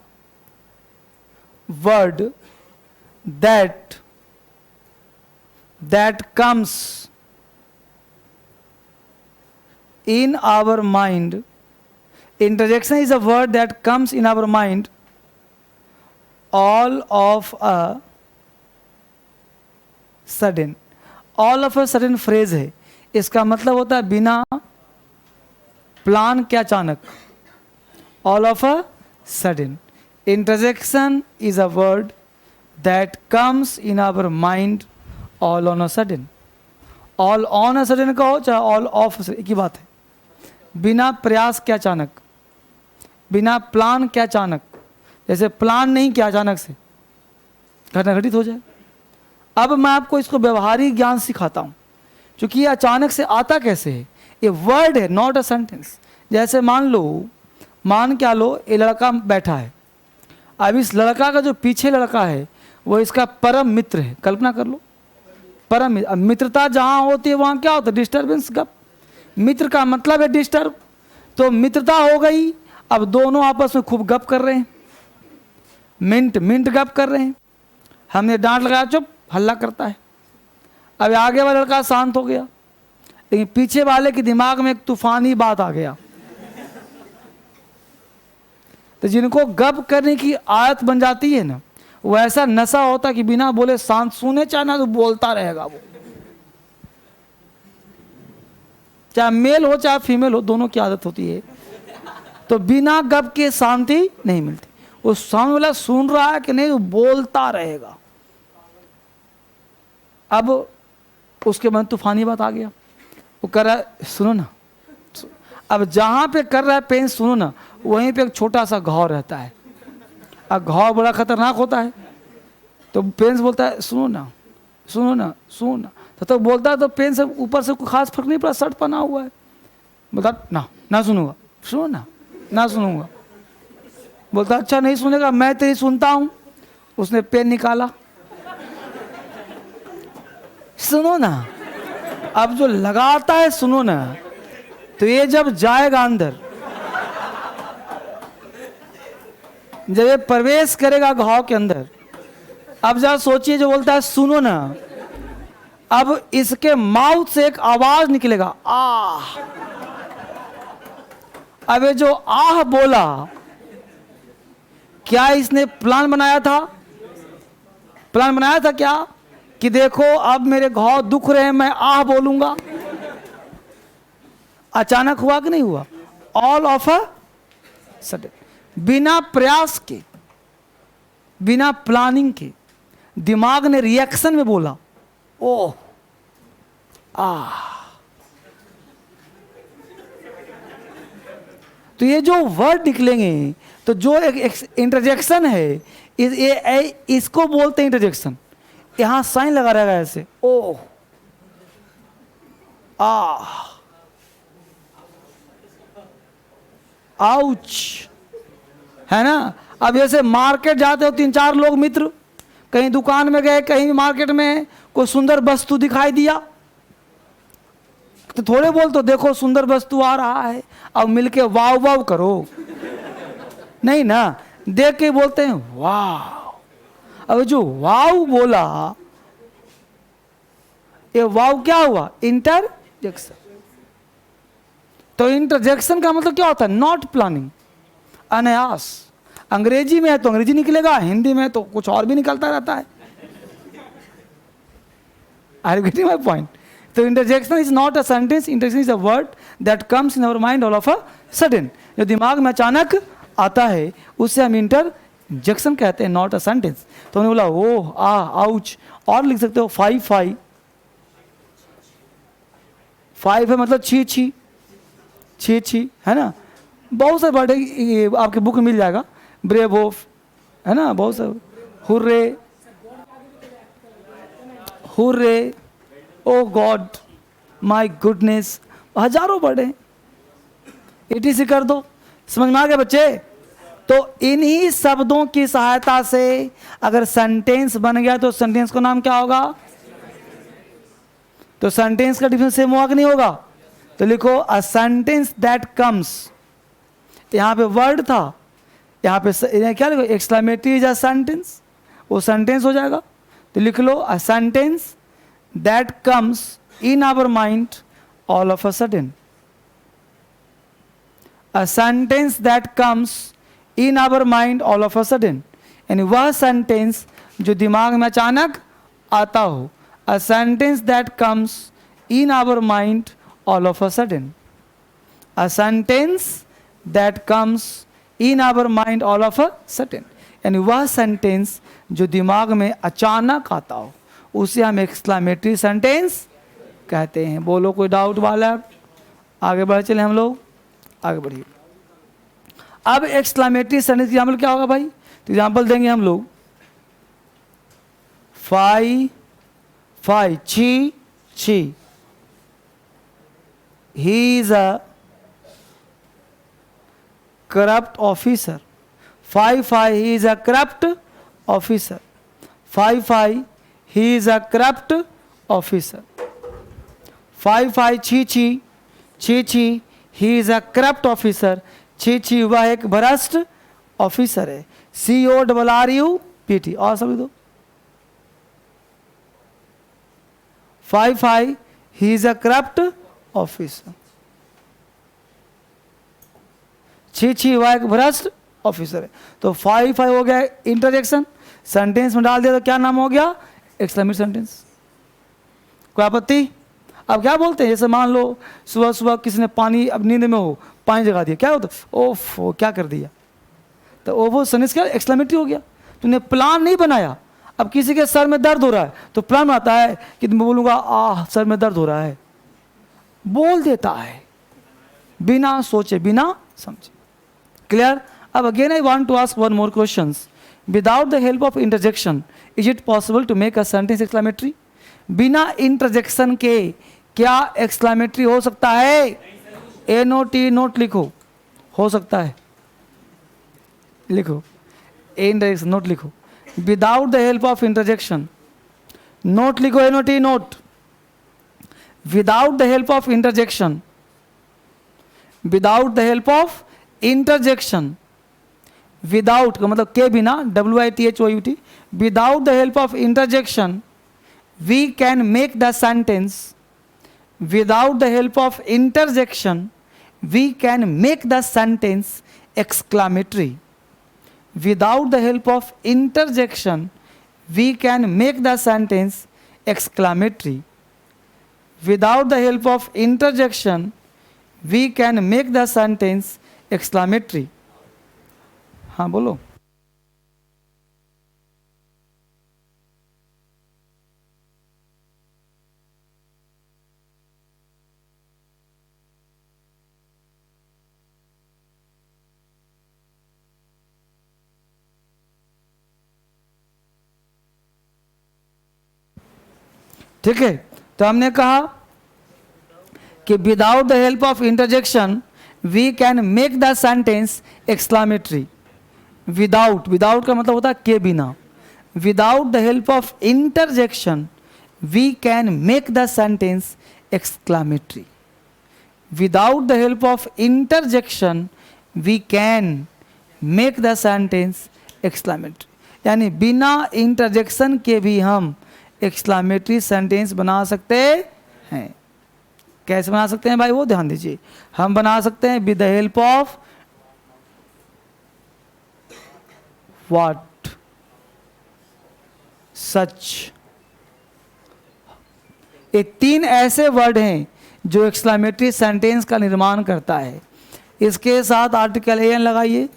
word that comes in our mind. Interjection is a word that comes in our mind all of a sudden. all of a sudden phrase है, इसका मतलब होता है बिना प्लान के अचानक। all of a sudden. Interjection is a word that comes in our mind all on a sudden. all on a sudden का हो चाहे all of a sudden, एक ही बात है। बिना प्रयास के अचानक, बिना प्लान के अचानक। जैसे प्लान नहीं किया अचानक से घटना घटित हो जाए। अब मैं आपको इसको व्यवहारिक ज्ञान सिखाता हूँ, क्योंकि ये अचानक से आता कैसे है। ये वर्ड है, नॉट अ सेंटेंस। जैसे मान क्या लो ये लड़का बैठा है, अब इस लड़का का जो पीछे लड़का है वो इसका परम मित्र है। कल्पना कर लो, परम मित्र। अब मित्रता जहाँ होती है वहाँ क्या होता है? डिस्टर्बेंस, गप। मित्र का मतलब है डिस्टर्ब। तो मित्रता हो गई, अब दोनों आपस में खूब गप कर रहे हैं, मिनट गप कर रहे हैं। हमने डांट लगाया, चुप, हल्ला करता है। अब आगे वाला लड़का शांत हो गया, लेकिन पीछे वाले के दिमाग में एक तूफानी बात आ गया। तो जिनको गप करने की आदत बन जाती है ना, वो ऐसा नशा होता कि बिना बोले शांत, सुने चाहे ना तो बोलता रहेगा वो, चाहे मेल हो चाहे फीमेल हो, दोनों की आदत होती है। तो बिना गप के शांति नहीं मिलती। वो सामने वाला सुन रहा है कि नहीं, वो बोलता रहेगा। अब उसके मन तूफानी बात आ गया, वो कर रहा है, सुनो ना, अब जहां पे कर रहा है पेंस, सुनो ना, वहीं पे एक छोटा सा घाव रहता है। अब घाव बड़ा खतरनाक होता है, तो पेंस बोलता है सुनो ना, सुनो ना, सुनो ना, तो बोलता है, तो पेन से ऊपर से कोई खास फर्क नहीं पड़ा, शर्ट पहना हुआ है, बोलता ना ना सुनूंगा, सुनो ना, ना सुनूंगा। बोलता अच्छा नहीं सुनेगा, मैं तेरी सुनता हूं। उसने पेन निकाला, सुनो ना, अब जो लगाता है सुनो ना, तो ये जब जाएगा अंदर, जब ये प्रवेश करेगा घाव के अंदर, अब जरा सोचिए, जो बोलता है सुनो ना, अब इसके माउथ से एक आवाज निकलेगा, आह। अब ये जो आह बोला, क्या इसने प्लान बनाया था? प्लान बनाया था क्या कि देखो अब मेरे घाव दुख रहे हैं, मैं आह बोलूंगा? अचानक हुआ कि नहीं हुआ? ऑल ऑफ अ सडन, बिना प्रयास के, बिना प्लानिंग के, दिमाग ने रिएक्शन में बोला, ओह आह। तो ये जो वर्ड निकलेंगे, तो जो एक इंटरजेक्शन है, इसको बोलते हैं इंटरजेक्शन। यहां साइन लगा रहेगा ऐसे, ओह आह, आउच, है ना। अब जैसे मार्केट जाते हो, 3-4 लोग मित्र, कहीं दुकान में गए, कहीं मार्केट में कोई सुंदर वस्तु दिखाई दिया, तो थोड़े बोल तो देखो सुंदर वस्तु आ रहा है, अब मिलके वाव वाव करो, नहीं ना, देख के बोलते हैं वाव। अब जो वाव बोला, ये वाव क्या हुआ? इंटरजेक्शन। तो इंटरजेक्शन का मतलब क्या होता है? नॉट प्लानिंग, अनायास। अंग्रेजी में है तो अंग्रेजी निकलेगा, हिंदी में तो कुछ और भी निकलता रहता है। Are you getting my point? तो interjection is not a sentence, interjection is a word that comes in our mind all of a sudden. जो दिमाग में अचानक आता है उसे हम इंटरजेक्शन कहते हैं, नॉट अ सेंटेंस। तो उन्होंने बोला ओह आह आउच। और लिख सकते हो 5 है मतलब छी छी, छी छी, है ना। बहुत सारे वर्ड है, आपके बुक में मिल जाएगा, ब्रेव ऑफ, है ना, बहुत सारे, hurray, hurray, oh God, my goodness, हजारों वर्ड हैं। ETC कर दो। समझ में आ गया बच्चे? तो इन्हीं शब्दों की सहायता से अगर सेंटेंस बन गया तो सेंटेंस का नाम क्या होगा? तो सेंटेंस का डिफरेंस सेम होगा कि नहीं होगा? तो लिखो अ सेंटेंस दैट कम्स, यहां पे वर्ड था, यहां पे क्या लिखो? एक्सक्लेमेटरी इज अ सेंटेंस, वो सेंटेंस हो जाएगा। तो लिख लो a sentence that comes in our mind all of a sudden. A sentence that comes in our mind all of a sudden, यानी वह सेंटेंस जो दिमाग में अचानक आता हो। A sentence that comes in our mind all of a sudden, a sentence that comes in our mind all of a sudden, यानी वह सेंटेंस जो दिमाग में अचानक आता हो, उसे हम एक्सक्लेमेटरी सेंटेंस कहते हैं। बोलो कोई डाउट वाला? आगे बढ़ चले हम लोग, आगे बढ़िए। अब एक्सक्लेमेटरी सेंटेंस एग्जाम्पल क्या होगा भाई? तो एग्जाम्पल देंगे हम लोग, 5 छी छी, he is a corrupt officer. 5 he is a corrupt officer। 5 he is a corrupt officer। 5 छी छी he is a corrupt officer। छी वह एक भ्रष्ट ऑफिसर है। CORRUPT। और सभी दो 5 he is a corrupt officer। छी वह एक भ्रष्ट ऑफिसर है। तो 5 हो गया इंटरजेक्शन, सेंटेंस में डाल दिया तो क्या नाम हो गया, एक्सक्लेमेटरी सेंटेंस। कोई आपत्ति? अब क्या बोलते हैं, जैसे मान लो सुबह सुबह किसी ने पानी, अब नींद में हो पानी जगा दिया, क्या होता, ओफ क्या कर दिया, तो वो सेंटेंस क्या, एक्सक्लेमेटरी हो गया। तूने प्लान नहीं बनाया। अब किसी के सर में दर्द हो रहा है तो प्लान आता है कि मैं बोलूँगा आह सर में दर्द हो रहा है, बोल देता है बिना सोचे बिना समझे। क्लियर? अब again I want to ask one more questions. Without the help of interjection is it possible to make a sentence exclamatory? बिना इंटरजेक्शन के क्या एक्सक्लेमेटरी हो सकता है? NOT नोट लिखो, हो सकता है, लिखो इंटरजेक्शन, नोट लिखो। Without the help of interjection, note लिखो, NOT note. Without the help of interjection, without the help of interjection, without का मतलब के बिना, WITHOUT, without the help of interjection we can make the sentence, without the help of interjection we can make the sentence exclamatory. Without the help of interjection we can make the sentence exclamatory. Without the help of interjection we can make the sentence exclamatory. हाँ बोलो। ठीक है, तो हमने कहा कि without the help of interjection we can make the sentence exclamatory. Without, without का मतलब होता है के बिना। Without the help of interjection we can make the sentence exclamatory. Without the help of interjection we can make the sentence exclamatory. यानी बिना इंटरजेक्शन के भी हम एक्सक्लेमेटरी सेंटेंस बना सकते हैं। कैसे बना सकते हैं भाई, वो ध्यान दीजिए। हम बना सकते हैं with the help of what, such. ये 3 ऐसे वर्ड हैं जो एक्सक्लेमेटरी सेंटेंस का निर्माण करता है। इसके साथ आर्टिकल एन लगाइए,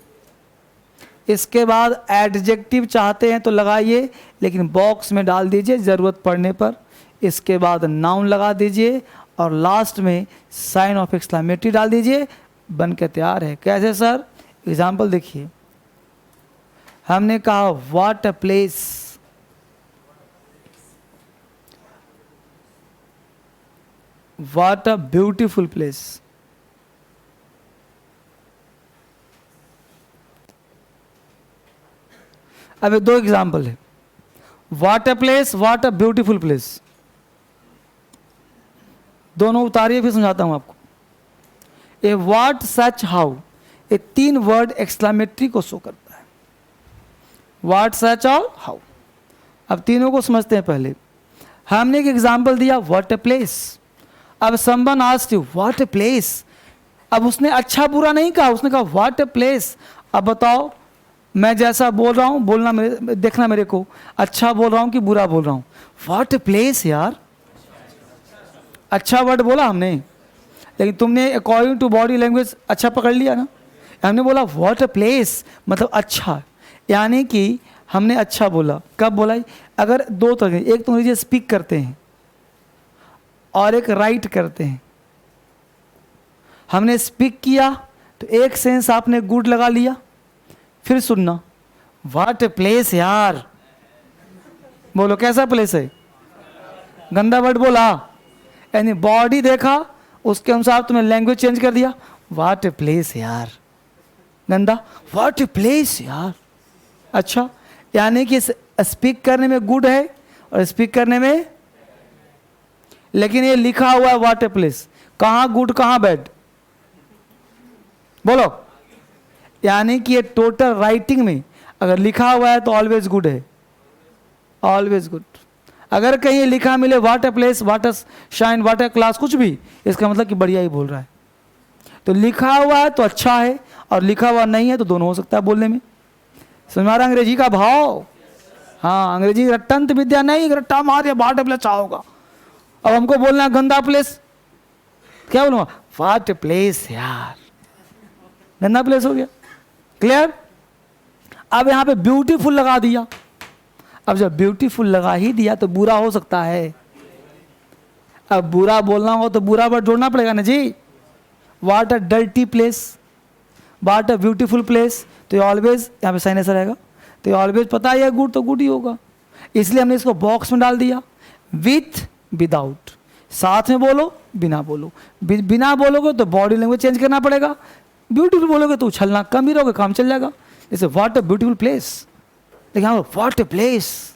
इसके बाद एडजेक्टिव चाहते हैं तो लगाइए, लेकिन बॉक्स में डाल दीजिए ज़रूरत पड़ने पर। इसके बाद नाउन लगा दीजिए और लास्ट में साइन ऑफ एक्सक्लेमेटरी डाल दीजिए, बन के तैयार है। कैसे सर? एग्जाम्पल देखिए, हमने कहा what a place, what a beautiful place. अब 2 एग्जाम्पल है, what a place, what a beautiful place. दोनों उतारिए फिर समझाता हूं आपको। ए व्हाट, सच, हाउ, ये 3 वर्ड एक्सक्लेमेटरी को शो करता है। व्हाट, सच और हाउ। अब तीनों को समझते हैं। पहले हमने एक एग्जाम्पल दिया व्हाट अ प्लेस। अब someone asked you what a place. अब उसने अच्छा बुरा नहीं कहा, उसने कहा व्हाट अ प्लेस। अब बताओ मैं जैसा बोल रहा हूँ, बोलना मेरे, देखना मेरे को, अच्छा बोल रहा हूँ कि बुरा बोल रहा हूँ। व्हाट अ प्लेस यार, अच्छा वर्ड बोला हमने, लेकिन तुमने अकॉर्डिंग टू बॉडी लैंग्वेज अच्छा पकड़ लिया ना। हमने बोला व्हाट अ प्लेस मतलब अच्छा, यानी कि हमने अच्छा बोला। कब बोला? अगर 2 तरह, एक तो मुझे स्पीक करते हैं और एक राइट करते हैं। हमने स्पीक किया तो एक सेंस आपने गुड लगा लिया, फिर सुनना व्हाट ए प्लेस यार, बोलो कैसा प्लेस है, गंदा वर्ड बोला, यानी बॉडी देखा उसके अनुसार तुम्हें लैंग्वेज चेंज कर दिया। व्हाट ए प्लेस यार, गंदा, व्हाट ए प्लेस यार अच्छा। यानी कि स्पीक करने में गुड है और स्पीक करने में, लेकिन ये लिखा हुआ है व्हाट ए प्लेस, कहाँ गुड कहाँ बैड, बोलो। यानी कि ये टोटल राइटिंग में अगर लिखा हुआ है तो ऑलवेज गुड है, ऑलवेज गुड। अगर कहीं लिखा मिले what a place, what A shine, what A class, कुछ भी, इसका मतलब कि बढ़िया ही बोल रहा है। तो लिखा हुआ है तो अच्छा है और लिखा हुआ नहीं है तो दोनों हो सकता है बोलने में। समझ में आ रहा है अंग्रेजी का भाव? हाँ, अंग्रेजी रट्टंत विद्या नहीं, रट्टा मार या बाट प्लेस होगा। अब हमको बोलना है गंदा प्लेस, क्या बोलूँगा? वाट प्लेस यार, गंदा प्लेस हो गया। क्लियर? अब यहाँ पे ब्यूटीफुल लगा दिया। अब जब ब्यूटीफुल लगा ही दिया तो बुरा हो सकता है। अब बुरा बोलना हो तो बुरा वर्ड जोड़ना पड़ेगा ना जी। What a dirty place, what a beautiful place, तो ये ऑलवेज यहाँ पे साइन ऐसा रहेगा, तो ये ऑलवेज पता है गुड तो गुड ही होगा, इसलिए हमने इसको बॉक्स में डाल दिया। विथ, विदाउट, साथ में बोलो, बिना बोलो। बिना बोलोगे तो बॉडी लैंग्वेज चेंज करना पड़ेगा, ब्यूटीफुल बोलोगे तो उछलना कम ही रहोगे, काम चल जाएगा। जैसे व्हाट अ ब्यूटीफुल प्लेस, लेकिन हाँ व्हाट अ प्लेस।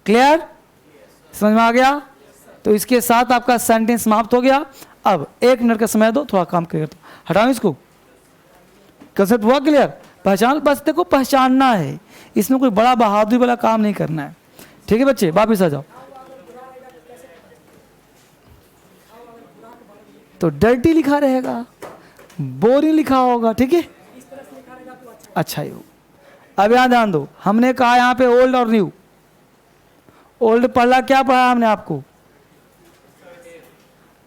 क्लियर? समझ में आ गया? तो इसके साथ आपका सेंटेंस समाप्त हो गया। अब 1 मिनट का समय दो, थोड़ा काम करेगा तो हटाओ इसको। कंसेप्ट हुआ क्लियर? पहचान, बस देखो पहचानना है, इसमें कोई बड़ा बहादुरी वाला काम नहीं करना है। ठीक है बच्चे, वापिस आ जाओ। तो डर्टी लिखा रहेगा, बोरिंग लिखा होगा, ठीक है, अच्छा ही हो। अब यहाँ ध्यान दो, हमने कहा यहाँ पे ओल्ड और न्यू। ओल्ड पढ़ा, क्या पढ़ाया हमने आपको?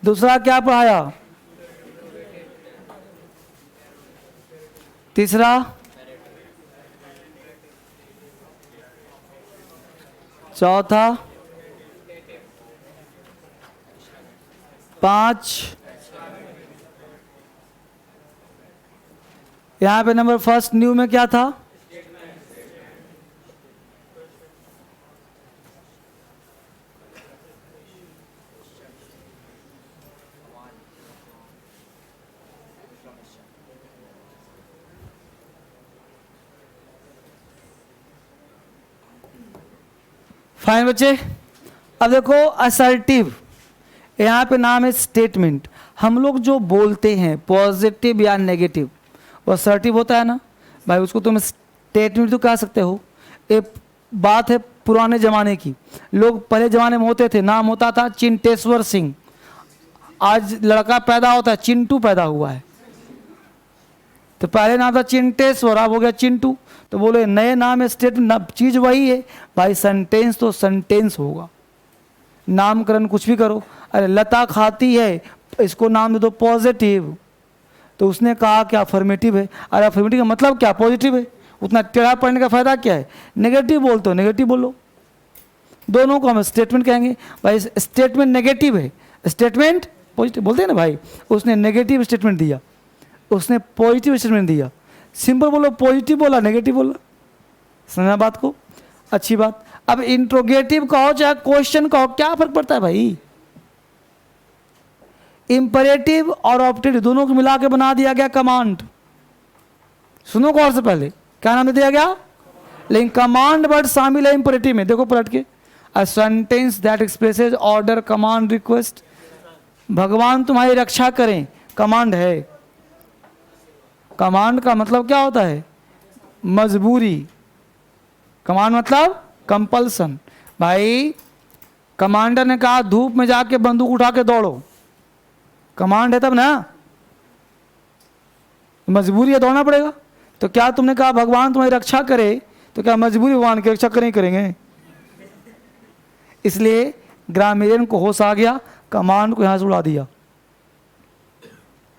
दूसरा क्या पढ़ाया? तीसरा? चौथा? 5? यहाँ पे नंबर फर्स्ट न्यू में क्या था? फाइन बच्चे। अब देखो असर्टिव, यहाँ पे नाम है स्टेटमेंट। हम लोग जो बोलते हैं पॉजिटिव या नेगेटिव, वो असर्टिव होता है ना भाई, उसको तुम स्टेटमेंट तो कह सकते हो। एक बात है पुराने ज़माने की, लोग पहले ज़माने में होते थे, नाम होता था चिंटेश्वर सिंह। आज लड़का पैदा होता है, चिंटू पैदा हुआ है, तो पहले नाम था चिंटेश्वर, अब हो गया चिंटू। तो बोले नए नाम है स्टेटमेंट, चीज़ वही है भाई, सेंटेंस तो सेंटेंस होगा, नामकरण कुछ भी करो। अरे लता खाती है, इसको नाम दे दो पॉजिटिव, तो उसने कहा कि अफर्मेटिव है। अरे अफर्मेटिव का मतलब क्या? पॉजिटिव है। उतना टेढ़ा पढ़ने का फायदा क्या है? नेगेटिव बोलते हो नेगेटिव बोलो, दोनों को हम स्टेटमेंट कहेंगे। भाई स्टेटमेंट नेगेटिव है, स्टेटमेंट पॉजिटिव बोलते हैं ना भाई। उसने नेगेटिव स्टेटमेंट दिया, उसने पॉजिटिव स्टेटमेंट दिया। सिंपल बोलो, पॉजिटिव बोला नेगेटिव बोला, समझना बात को? अच्छी बात। अब इंट्रोगेटिव कहो चाहे क्वेश्चन कहो, क्या फर्क पड़ता है भाई? इंपरेटिव और ऑप्टेटिव दोनों को मिला के बना दिया गया कमांड। सुनो गौर से, पहले क्या नाम दिया गया? लेकिन कमांड वर्ड शामिल है इंपरेटिव में, देखो पलट के, अ sentence that expresses order, command, request. भगवान तुम्हारी रक्षा करें, कमांड है। कमांड का मतलब क्या होता है? मजबूरी। कमांड मतलब कंपल्सन। भाई कमांडर ने कहा धूप में जाके बंदूक उठा के दौड़ो, कमांड है तब ना, मजबूरी है, दौड़ना पड़ेगा। तो क्या तुमने कहा भगवान तुम्हारी रक्षा करे, तो क्या मजबूरी भगवान की रक्षा करें करेंगे? इसलिए ग्रामीण को होश आ गया, कमांड को यहां से उड़ा दिया,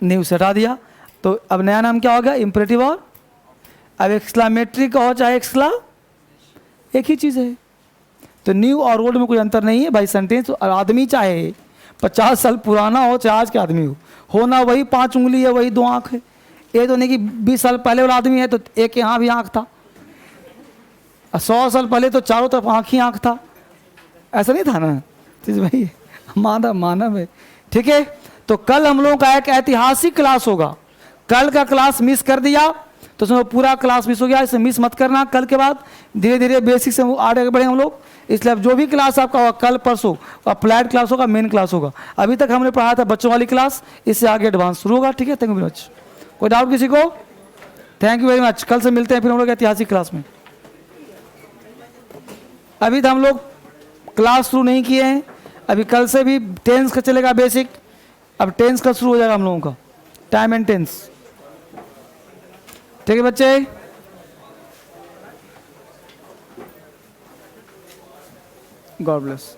न्यू से हटा दिया। तो अब नया नाम क्या हो गया? इंपरेटिव। और अब एक्सक्लामेटरी कहो चाहे एक्सक्ला, एक ही चीज़ है। तो न्यू और ओल्ड में कोई अंतर नहीं है भाई। सेंटेंस आदमी चाहे 50 साल पुराना हो चाहे आज के आदमी हो ना वही 5 उंगली है, वही 2 आँख है। ये तो नहीं कि 20 साल पहले वाला आदमी है तो एक यहाँ भी आँख था, 100 साल पहले तो चारों तरफ आँख ही आँख था, ऐसा नहीं था ना चीज़ भाई। मानव है, ठीक है। तो कल हम लोगों का एक ऐतिहासिक क्लास होगा। कल का क्लास मिस कर दिया तो उसमें पूरा क्लास मिस हो गया, इसे मिस मत करना। कल के बाद धीरे धीरे बेसिक से आगे बढ़े हम लोग, इसलिए अब जो भी क्लास आपका होगा कल परसों अप्लाइड क्लास होगा, मेन क्लास होगा। अभी तक हमने पढ़ाया था बच्चों वाली क्लास, इससे आगे एडवांस शुरू होगा, ठीक है। Thank you very much. कोई डाउट किसी को? Thank you very much. कल से मिलते हैं फिर हम लोग ऐतिहासिक क्लास में। अभी तो हम लोग क्लास शुरू नहीं किए हैं, अभी कल से भी टेंस का चलेगा बेसिक। अब टेंस का शुरू हो जाएगा हम लोगों का, टाइम एंड टेंस। ठीक है बच्चे, गॉड ब्लेस।